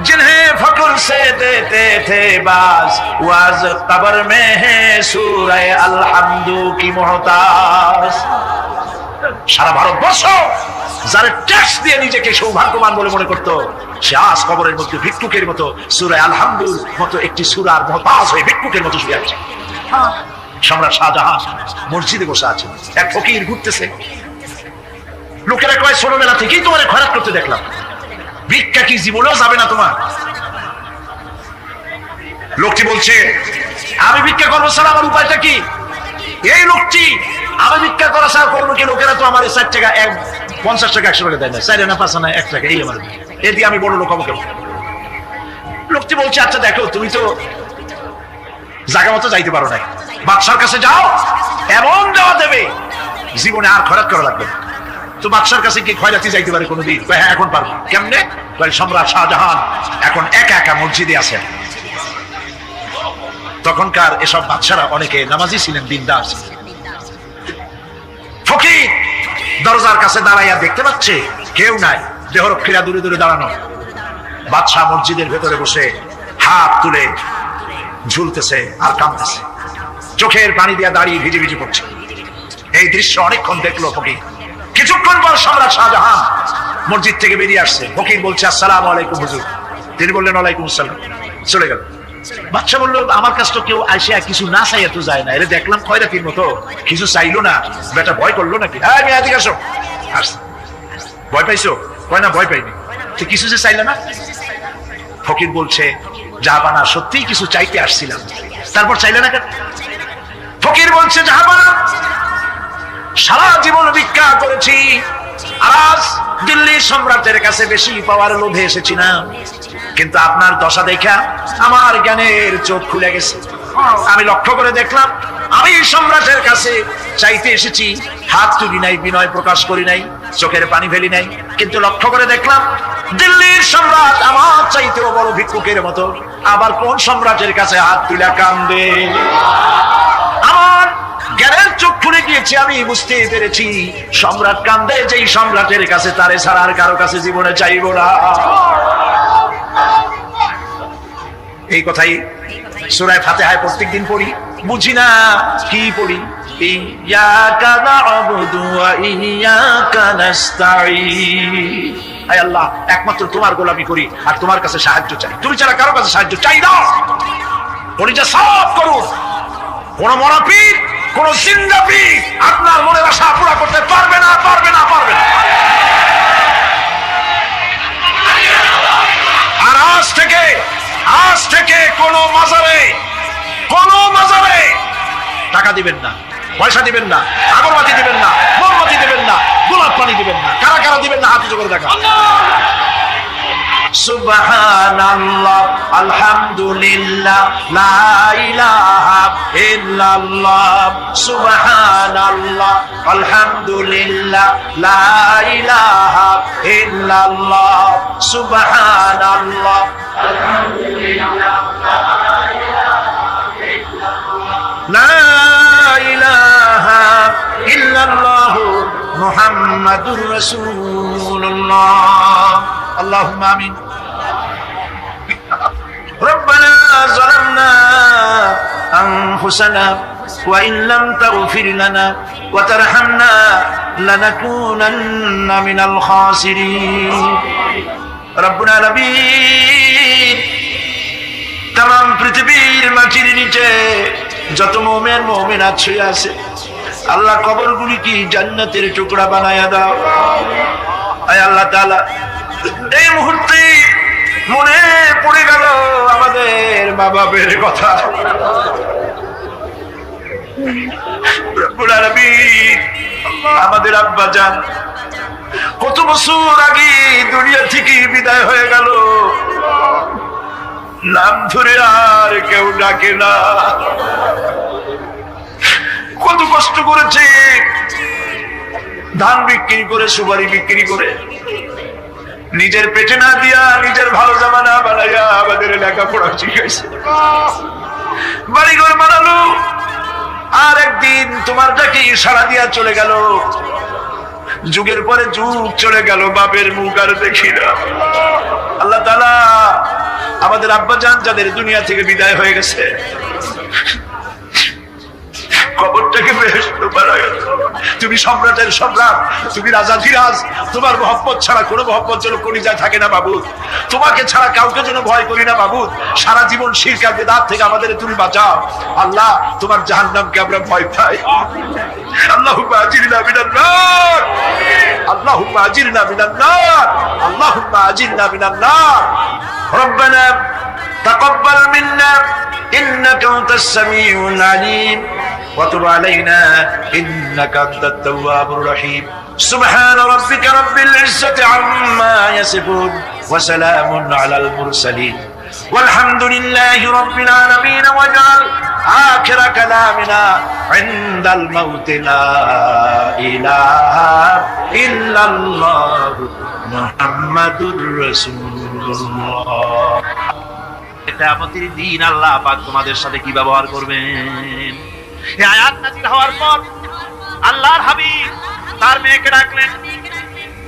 S1: जिन्हें फकर से देते थे बाज, वाज कब्र में है सूरह अलहम्दु की मोहताज। সারা ভারতবর্ষ যারা ট্যাক্স দিয়ে নিজেকে সৌভাগ্যবান বলে মনে করত, সে আজ কবরের মধ্যে ভিক্ষুকের মতো সূরা আল-হামদুর মতো একটি সূরার মুহতাজ হয়ে ভিক্ষুকের মতো শুয়ে আছে। সম্রাট শাহজাহান মসজিদে বসে আছে, এক ফকির ঘুরতেছে। লোকেরা কয় ছোটবেলা থেকেই তোমার খয়রাত করতে দেখলাম, ভিক্ষা কি জীবনেও যাবে না তোমার? লোকটি বলছে, আমি ভিক্ষা করবো স্যার, আমার উপায়টা কি? এই লোকটি, আমি ভিক্ষা করা স্যার করবো কি? লোকেরা তো আমার 4 টাকা 50 টাকা 100 টাকা দেয় না, 4 আনা 5 আনা 1 টাকা, এই আমার, এ দিয়ে আমি বড় লোক হবো কেমন? লোকটি বলছে, আচ্ছা দেখো, তুমি তো জায়গা মতো যাইতে পারো না, বাদশার কাছে যাও, এমন দেওয়া দেবে জীবনে আর খয়রাত করা লাগবে না। তো বাদশার কাছে কি খয়রাতি যাইতে পারে কোনোদিন? হ্যাঁ এখন পারবো। কেমনে? সম্রাট শাহজাহান এখন একা একা মসজিদে আছেন। তখনকার এসব বাদশারা অনেকে নামাজি ছিলেন, দিনদার ছিলেন। ফকির দরজার কাছে দাঁড়াইয়া দেখতে পাচ্ছে কেউ নাই, দেহরক্ষীরা দূরে দূরে দাঁড়ানো। বাদশাহ মসজিদের ভেতরে বসে হাত তুলে ঝুলতেছে আর কাঁদতেছে, চোখের পানি দিয়া দাঁড়িয়ে ভিজে ভিজে পড়ছে। এই দৃশ্য অনেকক্ষণ দেখলো ফকির। কিছুক্ষণ পর সম্রাট শাহজাহান মসজিদ থেকে বেরিয়ে আসছে। ফকির বলছে, আসসালামু আলাইকুম হুজুর। তিনি বললেন, ওয়ালাইকুম আসসালাম। চলে গেল। বাচ্চা বললো আমার কাছে তো কেউ আসে কিছু না চাই এত যায় না, এর দেখলাম খয়রাতির মতো কিছু চাইলো না, বেটা ভয় করলো নাকি? হ্যাঁ আমি এদিকে আসো। আসছে, ভয় পাইছো? কয় না ভয় পাইনি। তো কিছু যে চাইলে না? ফকির বলছে জাহাপানা সত্যিই কিছু চাইতে আসছিলাম, তারপর চাইলে না কেন? ফকির বলছে জাহাপানা সারা জীবন ভিক্ষা করেছি, আজ দিল্লির সম্রাটের কাছে বেশি পাওয়ার লোভে এসেছি না, কিন্তু আপনার দশা দেখা আমার জ্ঞানের চোখ খুলে গেছে। আমি লক্ষ্য করে দেখলাম আমি সম্রাটের কাছে চাইতে এসেছি, হাত তুলি নাই, বিনয় প্রকাশ করি নাই, চোখের পানি ফেলি নাই, কিন্তু লক্ষ্য করে দেখলাম দিল্লির সম্রাট আমার চাইতেও বড় ভিক্ষুকের মতো আবার কোন সম্রাটের কাছে হাত তুলে কান্দে। আমার জ্ঞানের চোখ খুলে গিয়েছে, আমি বুঝতে পেরেছি সম্রাট কান্দে যেই সম্রাটের কাছে, তারে ছাড়া আর কারো কাছে জীবনে চাইব না। এই কথাই সূরা ফাতিহায় প্রত্যেকদিন পড়ি, বুঝি না কি পড়ি? ইয়াকা না'বুদু ওয়া ইয়াকা নাস্তাঈন। আয় আল্লাহ, একমাত্র তোমার গোলামি করি আর তোমার কাছে সাহায্য চাই, তুমি ছাড়া কারো কাছে সাহায্য চাই না। পরিচয় সব করুন, কোন মরাপীর কোন জিন্দা পীর আপনার মনের আশা পুরা করতে পারবে না, পারবে না, পারবে না। আর আজ থেকে কোন মাজারে টাকা দিবেন না, পয়সা দিবেন না, আগরবাতি দিবেন না, মোমবাতি দিবেন না, গোলাপ পানি দিবেন না। কারা কারা দিবেন না হাত উঁচু করে দেখা। সুবহানাল্লাহ, আলহামদুলিল্লাহ, লা ইলাহা ইল্লাল্লাহ। সুবহানাল্লাহ, আলহামদুলিল্লাহ, লা ইলাহা ইল্লাল্লাহ। সুবহানাল্লাহ, আলহামদুলিল্লাহ, লা ইলাহা ইল্লাল্লাহ, মুহাম্মাদুর রাসূলুল্লাহ। اللهم آمين. ربنا ظلمنا أنفسنا وإن لم تغفر لنا وترحمنا لنكونن من الخاسرين. ربنا العالمين तमाम পৃথিবীর মাটির নিচে যত মুমিন মুমিনাত শুয়ে আছে, আল্লাহ কবরগুলি কি জান্নাতের টুকরা বানায়া দাও। আয় আল্লাহ তাআলা, এই মুহূর্তে মনে পড়ে গেল আমাদের মা বাপের কথা। রব্বুল আলামিন, আমাদের আব্বা জান কত বছর আগে দুনিয়া থেকে বিদায় হয়ে গেল, নাম ধরে আর কেউ ডাকে না। কত কষ্ট করেছে, ধান বিক্রি করে, সুপারি বিক্রি করে, নিজের পেটে না দিয়া নিজের ভালো জামা না বানাইয়া আমাদের লেখাপড়া শিখাইছে, বাড়িঘর বানালো। আর একদিন তোমার ডাকে সাড়া দিয়া চলে গেল। যুগের পরে যুগ চলে গেল, বাপের মুখ আর দেখি না। আল্লাহ তাআলা আমাদের আব্বাজান যাদের দুনিয়া থেকে বিদায় হয়ে গেছে, কবরটাকে বেহেশত বানায়। তুমি সম্রাটের সম্রাট, তুমি রাজাধিরাজ, তোমার মহব্বত ছাড়া কোনো মহব্বত যেন কলিজায় থাকে না মাবুদ। তোমাকে ছাড়া কাউকে যেন ভয় করি না মাবুদ। সারা জীবন শিরক আর বিদআত থেকে আমাদের তুমি বাঁচাও আল্লাহ। তোমার জাহান্নামকে আমরা ভয় পাই। আল্লাহুম্মা আজিরনা মিনান নার, আল্লাহুম্মা আজিরনা মিনান নার, আল্লাহুম্মা আজিরনা মিনান নার। রব্বানা তাকাব্বাল মিন্না ইন্নাকা আনতাস সামিউল আলিম وتب علينا إنك أنت التواب الرحيم. سبحان ربك رب العزة عما يصفون وسلام على المرسلين والحمد لله رب العالمين. واجعل آخر كلامنا عند الموت لا إله إلا الله محمد رسول الله. কিয়ামতের দিন আল্লাহ পাক তোমাদের সাথে কি ব্যবহার করবেন? এই আয়াত নাযিল হওয়ার পর আল্লাহর হাবিব তার মেয়েকে ডাকলেন,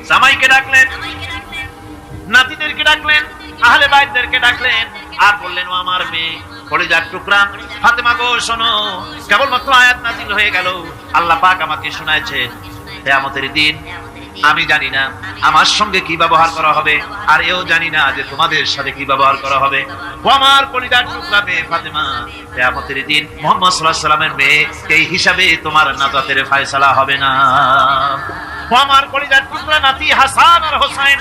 S1: জামাইকে ডাকলেন, নাতিদেরকে ডাকলেন, আহলে বাইতদেরকে ডাকলেন, আর বললেন, ও আমার মেয়ে কলিজার টুকরা ফাতেমা গো, শোনো, কেবলমাত্র আয়াত নাযিল হয়ে গেল, আল্লাহ পাক আমাকে শোনাইছে কিয়ামতের দিন
S2: আমি জানি না আমার সঙ্গে কি ব্যবহার করা হবে, আর এও জানি না যে তোমাদের সাথে কি ব্যবহার করা হবে। ও আমার কলিজার টুকরা মেয়ে ফাতেমা, কিয়ামতের দিন মুহাম্মদ সাল্লাল্লাহু আলাইহি সাল্লামের মেয়ে এই হিসাবে তোমার নাজাতের ফয়সালা হবে না। ও আমার কলিজার টুকরা নাতি হাসান আর হোসেন,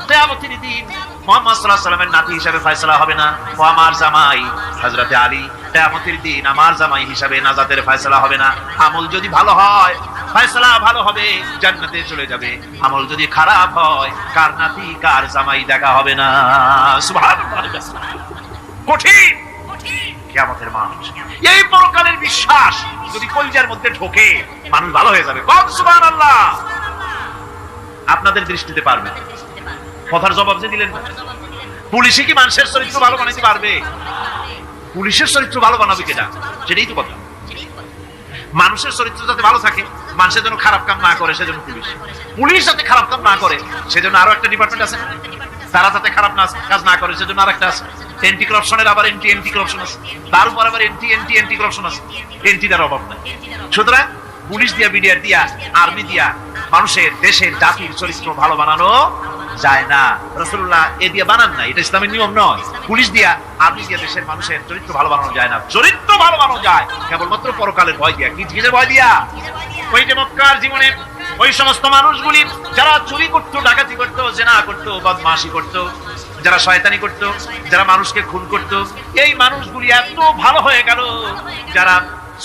S2: কিয়ামতের দিন মুহাম্মদ সাল্লাল্লাহু আলাইহি সাল্লামের নাতি হিসাবে ফয়সালা হবে না। ও আমার জামাই হযরতে আলী, কিয়ামতের দিন আমার জামাই হিসাবে নাজাতের ফয়সালা হবে না। আমল যদি ভালো হয় ফয়সালা ভালো হবে, জান্নাতে চলে যাবে। আমল যদি খারাপ হয় কার নাতি কার জামাই দেখা হবে না। সুবহানাল্লাহ, কঠিন কিয়ামতের মাস। এই পরকালের বিশ্বাস যদি কলিজার মধ্যে ঢোকে মানুষ ভালো হয়ে যাবে। কোন সুবহানাল্লাহ। আপনাদের দৃষ্টিতে পারবে কথার জবাব যে দিলেন না। পুলিশে কি মানুষের চরিত্র ভালো বানাইতে পারবে? পুলিশের চরিত্র ভালো বানাবে কেনা, সেটাই তো কথা। মানুষের চরিত্র যাতে ভালো থাকে, মানুষের জন্য খারাপ কাম না করে সেজন্য পুলিশ। পুলিশ যাতে খারাপ কাম না করে সেজন্য আরো একটা ডিপার্টমেন্ট আছে। তারা যাতে খারাপ কাজ না করে সেজন্য আরেকটা আছে। এন্টি করাপশনের আবার এন্টি করাপশন আছে, তার উপর আবার এন্টি করাপশন আছে। এন্টিটার অভাব নাই। সুতরাং পুলিশ দিয়া, বিডিআর দিয়া, আর্মি দিয়া মানুষের, দেশের, জাতির চরিত্র ভালো বানানো যায় না। রাসূলুল্লাহ এ দিয়ে বানান না, এটা ইসলামের নিয়ম নয়। পুলিশ দিয়া, আর্মি দিয়া দেশের মানুষের চরিত্র ভালো বানানো যায় না। চরিত্র ভালো বানানো যায় কেবলমাত্র পরকালের ভয় দিয়া। কি কিসের ভয় দিয়া? ওই যে মক্কার জীবনে ওই সমস্ত মানুষগুলি যারা চুরি করতো, ডাকাতি করতো, জিনা করতো, বদমাশি করতো, যারা শয়তানি করতো, যারা মানুষকে খুন করতো, এই মানুষগুলি এত ভালো হয়ে গেল। যারা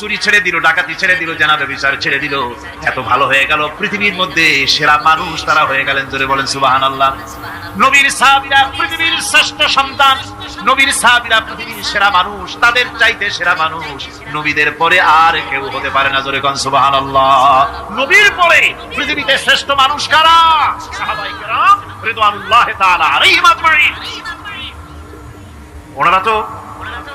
S2: চুরি ছেড়ে দিল, ডাকাতি ছেড়ে দিল, জিনা ব্যভিচার ছেড়ে দিল, এত ভালো হয়ে গেল। পৃথিবীর মধ্যে সেরা মানুষ তারা হয়ে গেলেন। জোরে বলেন সুবহানাল্লাহ। নবীর সাহাবীরা পৃথিবীর শ্রেষ্ঠ সন্তান, নবীর সাহাবীরা পৃথিবীর সেরা মানুষ, তাদের চাইতে সেরা মানুষ নবীদের পরে আর কেউ হতে পারে না। জোরে কোন সুবহানাল্লাহ। নবীর পরে পৃথিবীতে শ্রেষ্ঠ মানুষ কারা? সাহাবায়ে কেরাম রিদওয়ানুল্লাহি তাআলা আলাইহিম আজমাইন। ওনারা তো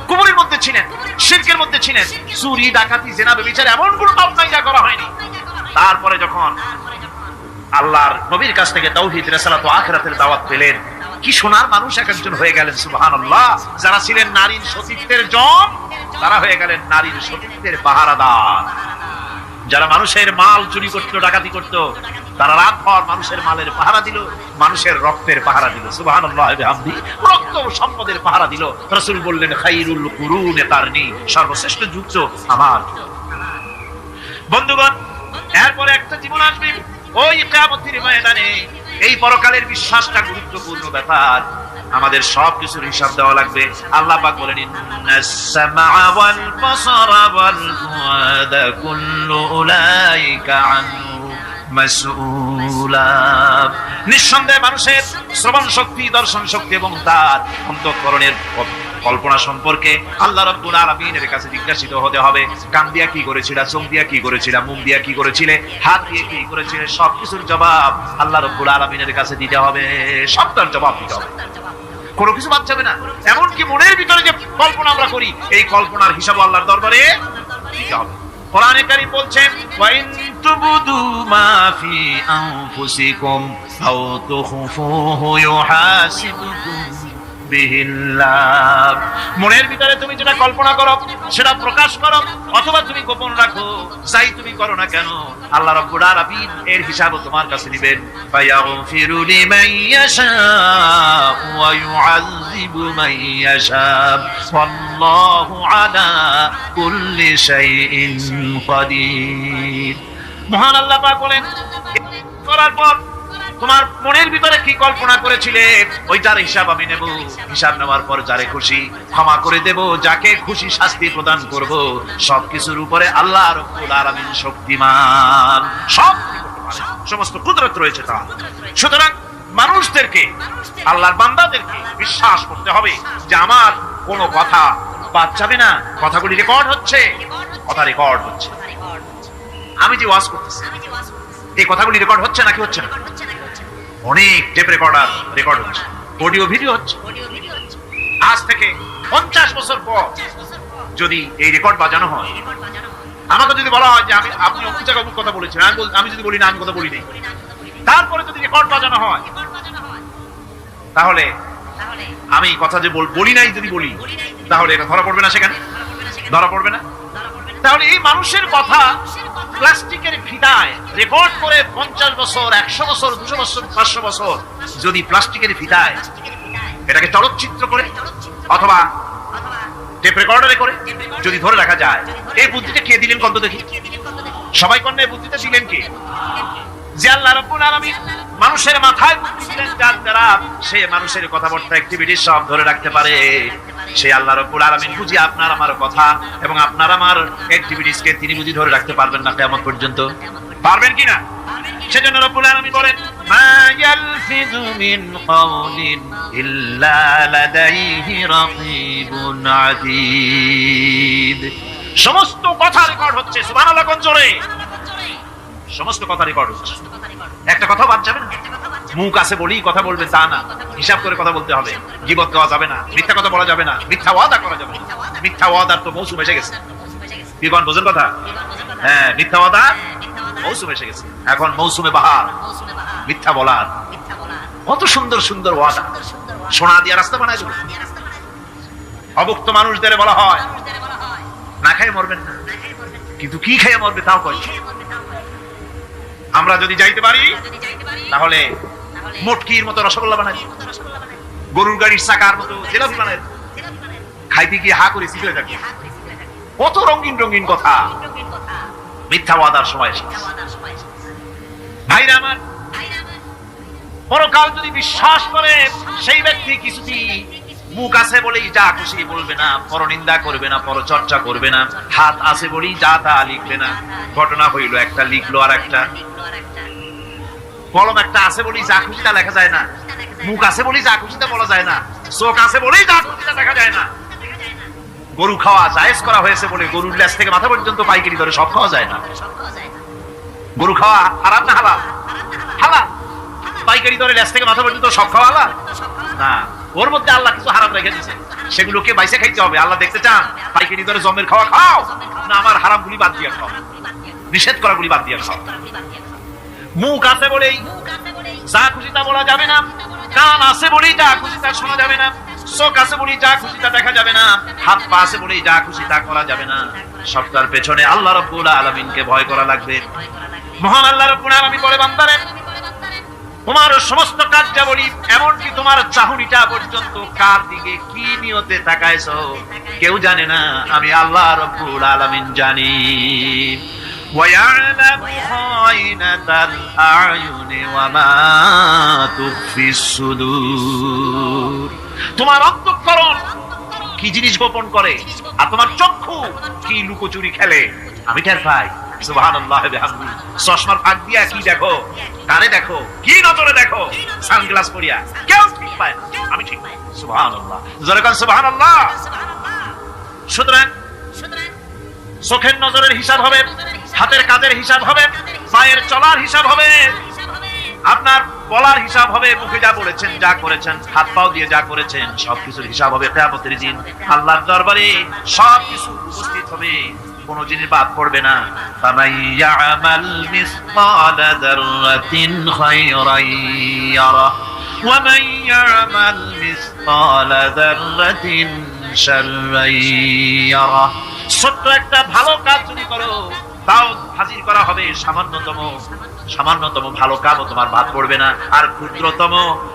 S2: কুফরের মধ্যে ছিলেন, শিরকের মধ্যে ছিলেন, চুরি, ডাকাতি, জিনা, ব্যভিচার এমন কোনো পাপ নাই যা করা হয়নি। তারপরে যখন আল্লাহর নবীর কাছ থেকে তাওহীদ, রিসালাত ও আখিরাতের দাওয়াত পেলেন, কি সোনার মানুষ এক একজন হয়ে গেলেন। সুবহানাল্লাহ। যারা ছিলেন নারীর সতীত্বের জম, তারা হয়ে গেলেন নারীর সতীত্বের পাহারাদার। যারা মানুষের মাল চুরি করতো, ডাকাতি করতো, তারা রাতভর মানুষের মালের পাহারা দিল, মানুষের রক্তের পাহারা দিল। সুবহানাল্লাহ ওয়া বিহামদিহি। রক্ত ও সম্পদের পাহারা দিল। রাসূল বললেন খায়রুল কুরুনি কারনি, সর্বশ্রেষ্ঠ যুগ তো আমার। বন্ধুগণ, এরপরে একটা জীবন আসবে ওই কিয়ামতের ময়দানে। এই পরকালের বিশ্বাসটা গুরুত্বপূর্ণ ব্যাপার। আমাদের সব কিছুর হিসাব দেওয়া লাগবে। আল্লাহ পাক বলেন ইন্নাস সামআ ওয়াল বাসারা ওয়াল ফুআদা কুল্লু উলাইকা আনহু মাসউলা। নিঃসন্দেহে মানুষের শ্রবণ শক্তি, দর্শন শক্তি এবং তার অন্তঃকরণের কল্পনা সম্পর্কে আল্লাহ রাব্বুল আলামিনের কাছে জিজ্ঞাসিত হতে হবে। কান দিয়া কি করেছিলা, চোখ দিয়া কি করেছিলা, মুখ দিয়া কি করেছিলে, হাত দিয়ে কি করেছিলে, সবকিছুর জবাব আল্লাহ রাব্বুল আলামিনের কাছে দিতে হবে। সবটার জবাব দিতে হবে, কোনো কিছু বাদ যাবে না। এমনকি মনের ভিতরে যে কল্পনা আমরা করি, এই কল্পনার হিসাব আল্লাহর দরবারে দিতে হবে। কোরআনে কারীম বলছেন ওয়াইন তুবদু মা ফি আনফুসিকুম আও তুখফুহু ইউহাসিবুকুম বিহিল্লাহ। মনের ভিতরে তুমি যেটা কল্পনা করো সেটা প্রকাশ করো, অথবা তুমি গোপন রাখো, যাই তুমি করো না কেন আল্লাহ রাব্বুল আলামিন এর হিসাবও তোমার কাছে নেবেন। ফায়াগফিরু লিমান ইয়াশা ওয়া ইউআযযিবু মান ইয়াশা ওয়াল্লাহু আলা কুল্লি শাইইন কাদির। মহান আল্লাহ পাক বলেন, করার পর তোমার মনের ভিতরে কি কল্পনা করেছিলে ওইটার হিসাব আমি নেব। হিসাব নেওয়ার পর যারে খুশি ক্ষমা করে দেব, যাকে খুশি শাস্তি প্রদান করব। সবকিছুর উপরে আল্লাহ রাব্বুল আলামিন শক্তিমান, সব সমস্ত কুদরত রয়েছে তার। সুতরাং মানুষদেরকে, আল্লাহর বান্দাদেরকে বিশ্বাস করতে হবে যে আমার কোনো কথা বাদ যাবে না। কথাগুলি রেকর্ড হচ্ছে, কথা রেকর্ড হচ্ছে। আমি যে ওয়াজ করতেছি এই কথাগুলি রেকর্ড হচ্ছে নাকি হচ্ছে না? অনেক টেপ রেকর্ডার রেকর্ড হচ্ছে, অডিও ভিডিও হচ্ছে। আজ থেকে 50 বছর পর যদি এই রেকর্ড বাজানো হয়, আমাকে যদি বলা হয় যে আপনি অমুক জায়গায় অমুক কথা বলেছেন, আমি যদি বলি না আমি কথা বলি নাই, তারপরে যদি রেকর্ড বাজানো হয়, তাহলে আমি কথা যে বলি নাই যদি বলি, তাহলে এটা ধরা পড়বে না? সেখানে ধরা পড়বে না? তাহলে এই মানুষের কথা প্লাস্টিকের ফিতায় রেকর্ড করে 50 বছর, 100 বছর, 200 বছর, 500 বছর যদি প্লাস্টিকের ফিতায় এটাকে চলচ্চিত্র করে অথবা টেপ রেকর্ডারে করে যদি ধরে রাখা যায়, এই বুদ্ধিটা কে দিলেন কত দেখি? সবাই কন্যা বুদ্ধিটা দিলেন কে? যে আল্লাহ রাব্বুল আলামিন মানুষের মাথায় বুদ্ধি দিলেন, যার দ্বারা সে মানুষের কথাবার্তা অ্যাক্টিভিটি সব ধরে রাখতে পারে। সেই আল্লাহ রাব্বুল আলামিন বুঝি আপনার আমার কথা এবং আপনার আমার অ্যাক্টিভিটিস কে তিনি বুঝি ধরে রাখতে পারবেন না কিয়ামত পর্যন্ত? পারবেন কিনা? সেজন্য রাব্বুল আলামিন বলেন, মা ইয়ালফিযু মিন কাওলিন ইল্লা লাদাইহি রাকীবুন আতীদ। সমস্ত কথা রেকর্ড হচ্ছে। সুবহানাল্লাহ কোন জোরে? সমস্ত কথা রেকর্ড হচ্ছে, একটা কথা বাদ যাবে না। মুখ আছে বলেই কথা বলবে তা না, হিসাব করে কথা বলতে হবে। গীবত করা যাবে না, মিথ্যা কথা বলা যাবে না, মিথ্যা ওয়াদা করা যাবে না। মিথ্যা ওয়াদার তো মৌসুম এসে গেছে। বিগণ বোঝেন কথা? হ্যাঁ, মিথ্যা ওয়াদা মৌসুম এসে গেছে। এখন মৌসুমে বাহার, মিথ্যা বলার। কত সুন্দর সুন্দর ওয়াদা, সোনা দিয়া রাস্তা বানায় দেবে। অভুক্ত মানুষদের বলা হয় না খাই মরবেন না, কিন্তু কি খেয়ে মরবে তাও কয়। আমরা যদি যাইতে পারি তাহলে মটকির মতো রসগোল্লা বানাই, গরুর গাড়ির চাকার মতো জিলাপি বানাই, খাইতে গিয়ে হা করে শিখে থাকি। কত রঙিন রঙিন কথা। মিথ্যা ওয়াদার সময় এসেছে। ভাইরা আমার, পরকাল যদি বিশ্বাস করে সেই ব্যক্তি কিছুতেই মুখ আছে বলেই যা খুশি বলবে না, পরনিন্দা করবে না, পরচর্চা করবে না, হাত আছে বলেই যা তা লিখবে না। ঘটনা হইল, একটা লিখলো আর একটা, কলম একটা আছে বলেই যা খুশি তা লেখা যায় না, মুখ আছে বলেই যা খুশি তা বলা যায় না, চোখ আছে বলেই যা খুশি তা দেখা যায় না। গরু খাওয়া জায়েজ করা হয়েছে বলে গরুর লেজ থেকে মাথা পর্যন্ত পাইকারি ধরে সব খাওয়া যায় না। গরু খাওয়া হারাম না হালাল? হালাল। পাইকারি ধরে লেজ থেকে মাথা পর্যন্ত সব খাওয়া হালাল না। ওর মধ্যে আল্লাহ কিছু হারাম রেখে দিয়েছে, সেগুলোকে বাইসে খাইতে হবে। আল্লাহ দেখতে চান পাইকারি ধরে জমের খাওয়া খাও না আমার হারাম গুলি বাদ দিয়ে খাও, নিষেধ করা গুলি বাদ দিয়ে খাও। মুখ আছে বলেই যা খুশি তা বলা যাবে না, কান আছে বলেই যা খুশি তা শোনা যাবে না, চোখ আছে বলেই যা খুশি তা দেখা যাবে না, হাত পা আছে বলেই যা খুশি তা করা যাবে না। সবটার পেছনে আল্লাহ রাব্বুল আলামিনকে ভয় করা লাগবে। মহান আল্লাহ রাব্বুল আলামিন বলে, বান্দারে তোমার সমস্ত কার্যাবলী এমনকি তোমার চাহনিটা পর্যন্ত কার দিকে কি নিয়তে তাকাইছো কেউ জানে না, আমি আল্লাহ রাব্বুল আলামিন জানি। وَيَعْلَمُ خَائِنَةَ الْأَعْيُنِ وَمَا تُخْفِي الصُّدُورُ। তোমার অন্তঃকরণ কি জিনিস গোপন করে আর তোমার চক্ষু কি লুকোচুরি খেলে আমি টের পাই। সুবহানাল্লাহ বিহামদিহি। চশমার ফাঁক দিয়া কি দেখো, কানে দেখো, কি নজরে দেখো, সানগ্লাস পরিয়া কেউ ঠিক পায় না, আমি ঠিক পাই। সুবহানাল্লাহ, জোরে কান সুবহানাল্লাহ। সুতরাং চোখের নজরের হিসাব হবে, হাতের কাজের হিসাব হবে, পায়ের চলার হিসাব হবে, আপনার বলার হিসাব হবে, মুখে যা বলেছেন, যা করেছেন, হাত পাও দিয়ে যা করেছেন সবকিছুর হিসাব হবে কিয়ামতের দিন। আল্লাহর দরবারে সবকিছু উপস্থিত হবে, কোন জিনিস বাদ পড়বে না। ফামান ইয়ামাল মিসকালা যাররাতিন খায়রান ইয়ারা ওয়া মান ইয়ামাল মিসকালা যাররাতিন শাররান ইয়ারা। ছোট্ট একটা ভালো কাজ যদি করো তাও হাজির করা হবে, সামান্যতম ভালো কাজও তোমার বাদ পড়বে না। আর ক্ষুদ্রতম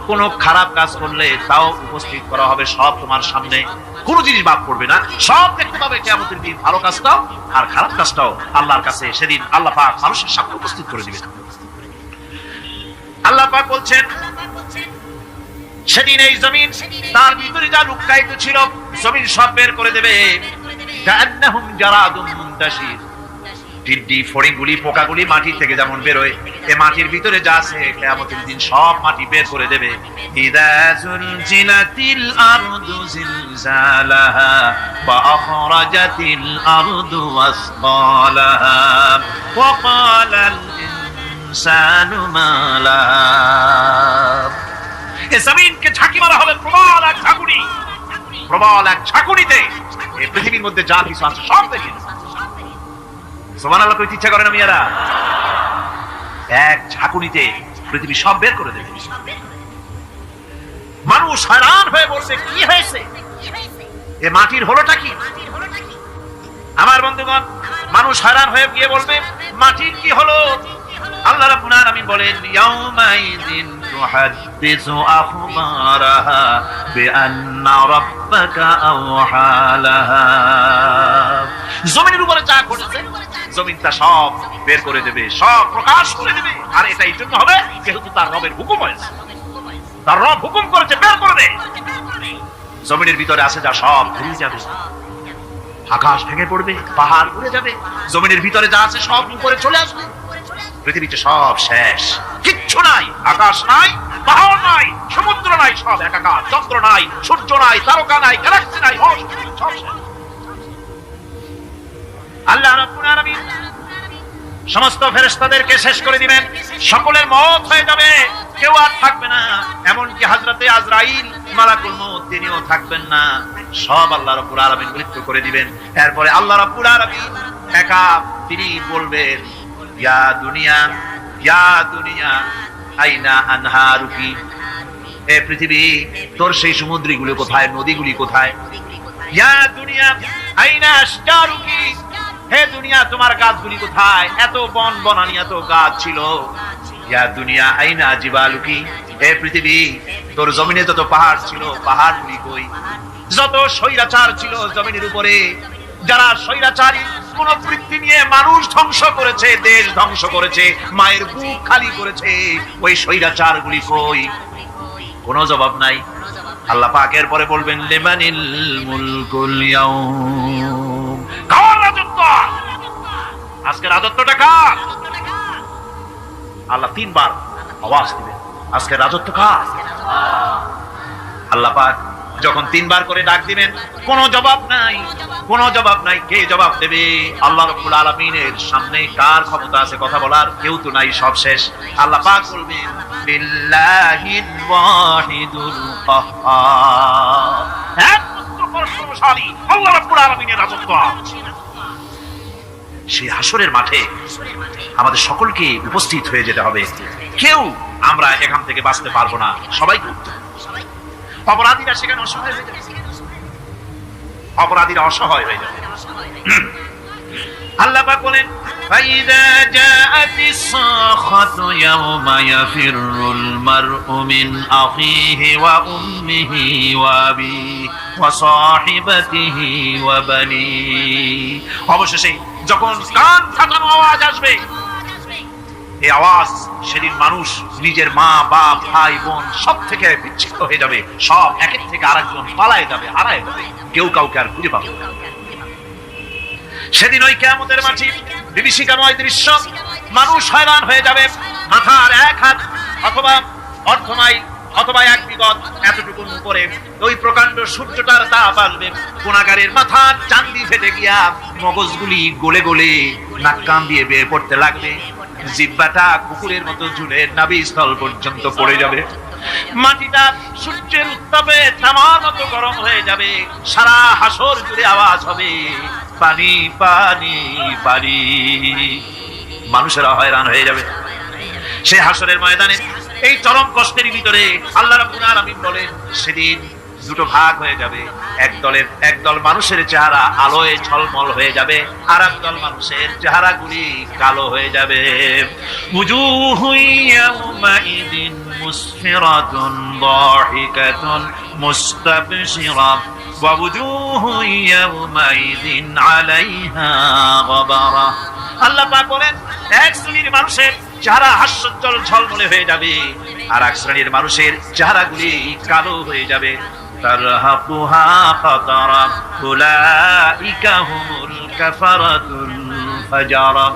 S2: কোন খারাপ কাজ করলে তাও উপস্থিত করা হবে, সব তোমার সামনে, কোন জিনিস বাদ পড়বে না, সব দেখতে পাবে কিয়ামতের দিন। ভালো কাজটাও আর খারাপ কাজটাও আল্লাহর কাছে সেদিন আল্লাহ পাক মানুষের সামনে উপস্থিত করে দিবেন। আল্লাহ পাক বলছেন, সেদিন এই জমিন তার ভিতরে যা লুকায়িত ছিল জমিন সব বের করে দেবে। কান্নাহুম জারাদুম মুনতাশির। টিড্ডি, ফড়িংগুলি, পোকাগুলি মাটি থেকে যেমন বেরোয়, এই মাটির ভিতরে যা আছে কিয়ামতের দিন সব মাটি বের করে দেবে। ইযা যুলজিলাতিল আরদু জিলজালাহা ওয়া আখরাজাতিল আরদু আসকালাহা ওয়া ক্বালাল ইনসানু মা লাহা। এই জমিনকে ঝাঁকি মারা হবে প্রবল এক ঝাঁকুনি, প্রবল এক ঝাঁকুনিতে এই পৃথিবীর মধ্যে যা কিছু আছে সব দেখে সুবহানাল্লাহ কইতে ইচ্ছা করে না মিয়ারা? এক ঝাঁকুনিতে পৃথিবী সব বের করে দেবে। মানুষ হয়রান হয়ে বলছে, কি হয়েছে, এ মাটির হলোটা কি? আমার বন্ধুগণ, মানুষ হয়রান হয়ে গিয়ে বলবে মাটির কি হলো? আল্লাহ রাব্বুল আলামিন বলেন ইয়াউমাইযিন তুহাদ্দিসু আখবারাহা বিআন্না রাব্বাকা আওহা লাহা। জমিনের উপরে যা ঘটেছে জমিন তা সব বের করে দেবে, সব প্রকাশ করে দেবে। আর এটা এই জন্য হবে যেহেতু তার রবের হুকুম হয়েছে, তার রব হুকুম করেছে বের করে দে। জমিনের ভিতরে আছে যা সব ভুলে যাবে, আকাশ ভেঙে পড়বে, পাহাড় উড়ে যাবে, জমিনের ভিতরে যা আছে সব উপরে চলে আসবে। পৃথিবীতে সব শেষ, কিচ্ছু নাই, আকাশ নাই, পাহাড় নাই, সমুদ্র নাই, সব একাকার, চন্দ্র নাই, সূর্য নাই, তারকা নাই, গ্যালাক্সি নাই, সব শেষ। আল্লাহ রাব্বুল আলামিন সমস্ত ফেরেশতাদেরকে শেষ করে দিবেন, সকলের মওত হয়ে যাবে, কেউ আর থাকবে না। এমনকি হযরতে আজরাইল মালাকুল মউত তিনিও থাকবেন না, সব আল্লাহ রাব্বুল আলামিন মৃত্যু করে দিবেন। এরপরে আল্লাহ রাব্বুল আলামিন একা তিনি বলবেন ইয়া দুনিয়া আইনা আনহারুকি, হে পৃথিবী তোর সেই সমুদ্রগুলো কোথায়, নদীগুলি কোথায়? ইয়া দুনিয়া আইনা আশজারুকি, হে দুনিয়া তোমার গাছগুলি কোথায়? এত বন বনানি, এত গাছ ছিল। ইয়া দুনিয়া আইনা জিবালুকি, হে পৃথিবী তোর জমিনে যত পাহাড় ছিল পাহাড়গুলি কই? যত স্বৈরাচার ছিল জমিনের উপরে, যারা স্বৈরাচারী কোন বৃত্তি নিয়ে মানুষ ধ্বংস করেছে, দেশ ধ্বংস করেছে, মায়ের বুক খালি করেছে, ওই স্বৈরাচার গুলি কই? কোনো জবাব নাই। আল্লাহ পাক এর পরে বলবেন লিমানিল মুলকুল ইয়াউম, কার রাজত্ব? আজকে রাজত্বটা কার? আল্লাহ তিনবার আওয়াজ দিবেন, আজকে রাজত্ব কার? আল্লাহ পাক যখন তিনবার করে ডাক দিবেন, কোনো জবাব নাই, কোনো জবাব নাই। কে জবাব দেবে? আল্লাহ রাব্বুল আলামিনের সামনে কার ক্ষমতা আছে কথা বলার? কেউ তো নাই, সব শেষ। আল্লাহ পাক বলবেন বিল্লাহিল ওয়াহিদুল কাহ্হার, একমাত্র পরাক্রমশালী আল্লাহ রাব্বুল আলামিনের রাজত্ব। সেই হাসরের মাঠে আমাদের সকলকে উপস্থিত হয়ে যেতে হবে, কেউ আমরা এখান থেকে বাঁচতে পারবো না, সবাই অপরাধীরা সেখানে অসহায় হয়ে যাবে, অপরাধীরা অসহায় হয়ে যাবে। আল্লাহ পাক বলেন ফাইযা জাআতিস সাখাতু ইয়াওমা ইয়াফিরুল মারউ মিন আখিহি ওয়া উম্মিহি ওয়া আবিহি ওয়া সাহিবাতিহি ওয়া বানি। অবশেষে যখন কান ফাটানো আওয়াজ আসবে, এই আওয়াজ সেদিন মানুষ নিজের মা বাপ ভাই বোন সব থেকে বিচ্ছিন্ন হয়ে যাবে, সব একের থেকে আরেকজন পালায় যাবে, হারায় যাবে, কেউ কাউকে আর খুঁজে পাবে না। সেদিন ওই কিয়ামতের মাঠে বিভীষিকাময় দৃশ্য, মানুষ হয়রান হয়ে যাবে। মাথার এক হাত অথবা অর্ধমাইল অথবা এক বিগত এতটুকু উপরে ওই প্রকাণ্ড সূর্যটার তাপ আসবে, গুনাহগারের মাথার চান্দি ফেটে গিয়া মগজগুলি গলে গলে নাক কান দিয়ে বের পড়তে লাগবে, জিহ্বাটা কুকুরের মতো ঝুলে নাভিস্থল পর্যন্ত পড়ে যাবে, মাটিটা সূর্যের উত্তাপে তামার মতো গরম হয়ে যাবে, সারা হাসর জুড়ে আওয়াজ হবে পানি পানি পানি। মানুষেরা হয়রান হয়ে যাবে সেই হাসরের ময়দানে। এই চরম কষ্টের ভিতরে আল্লাহ রাব্বুল আলামিন বলেন সেদিন দুটো ভাগ হয়ে যাবে, একদল মানুষের চেহারা আলোয় ঝলমল হয়ে যাবে, আর একদল মানুষের চেহারাগুলি কালো হয়ে যাবে। উজুহু ইয়াওমাইদিন মুসফিরাতুন দাহিকাতুন মুস্তাবশিরা ওয়া উজুহু ইয়াওমাইদিন আলাইহা গাবারা। আল্লাহ পাক বলেন এক শ্রেণীর মানুষের চেহারা হাস্যোজ্জ্বল ঝলমলে হয়ে যাবে, আর এক শ্রেণীর মানুষের চেহারাগুলি কালো হয়ে যাবে। তারহাকুহা কাতারা উলাইকা হুমুল কাফারাতুল ফাজারা।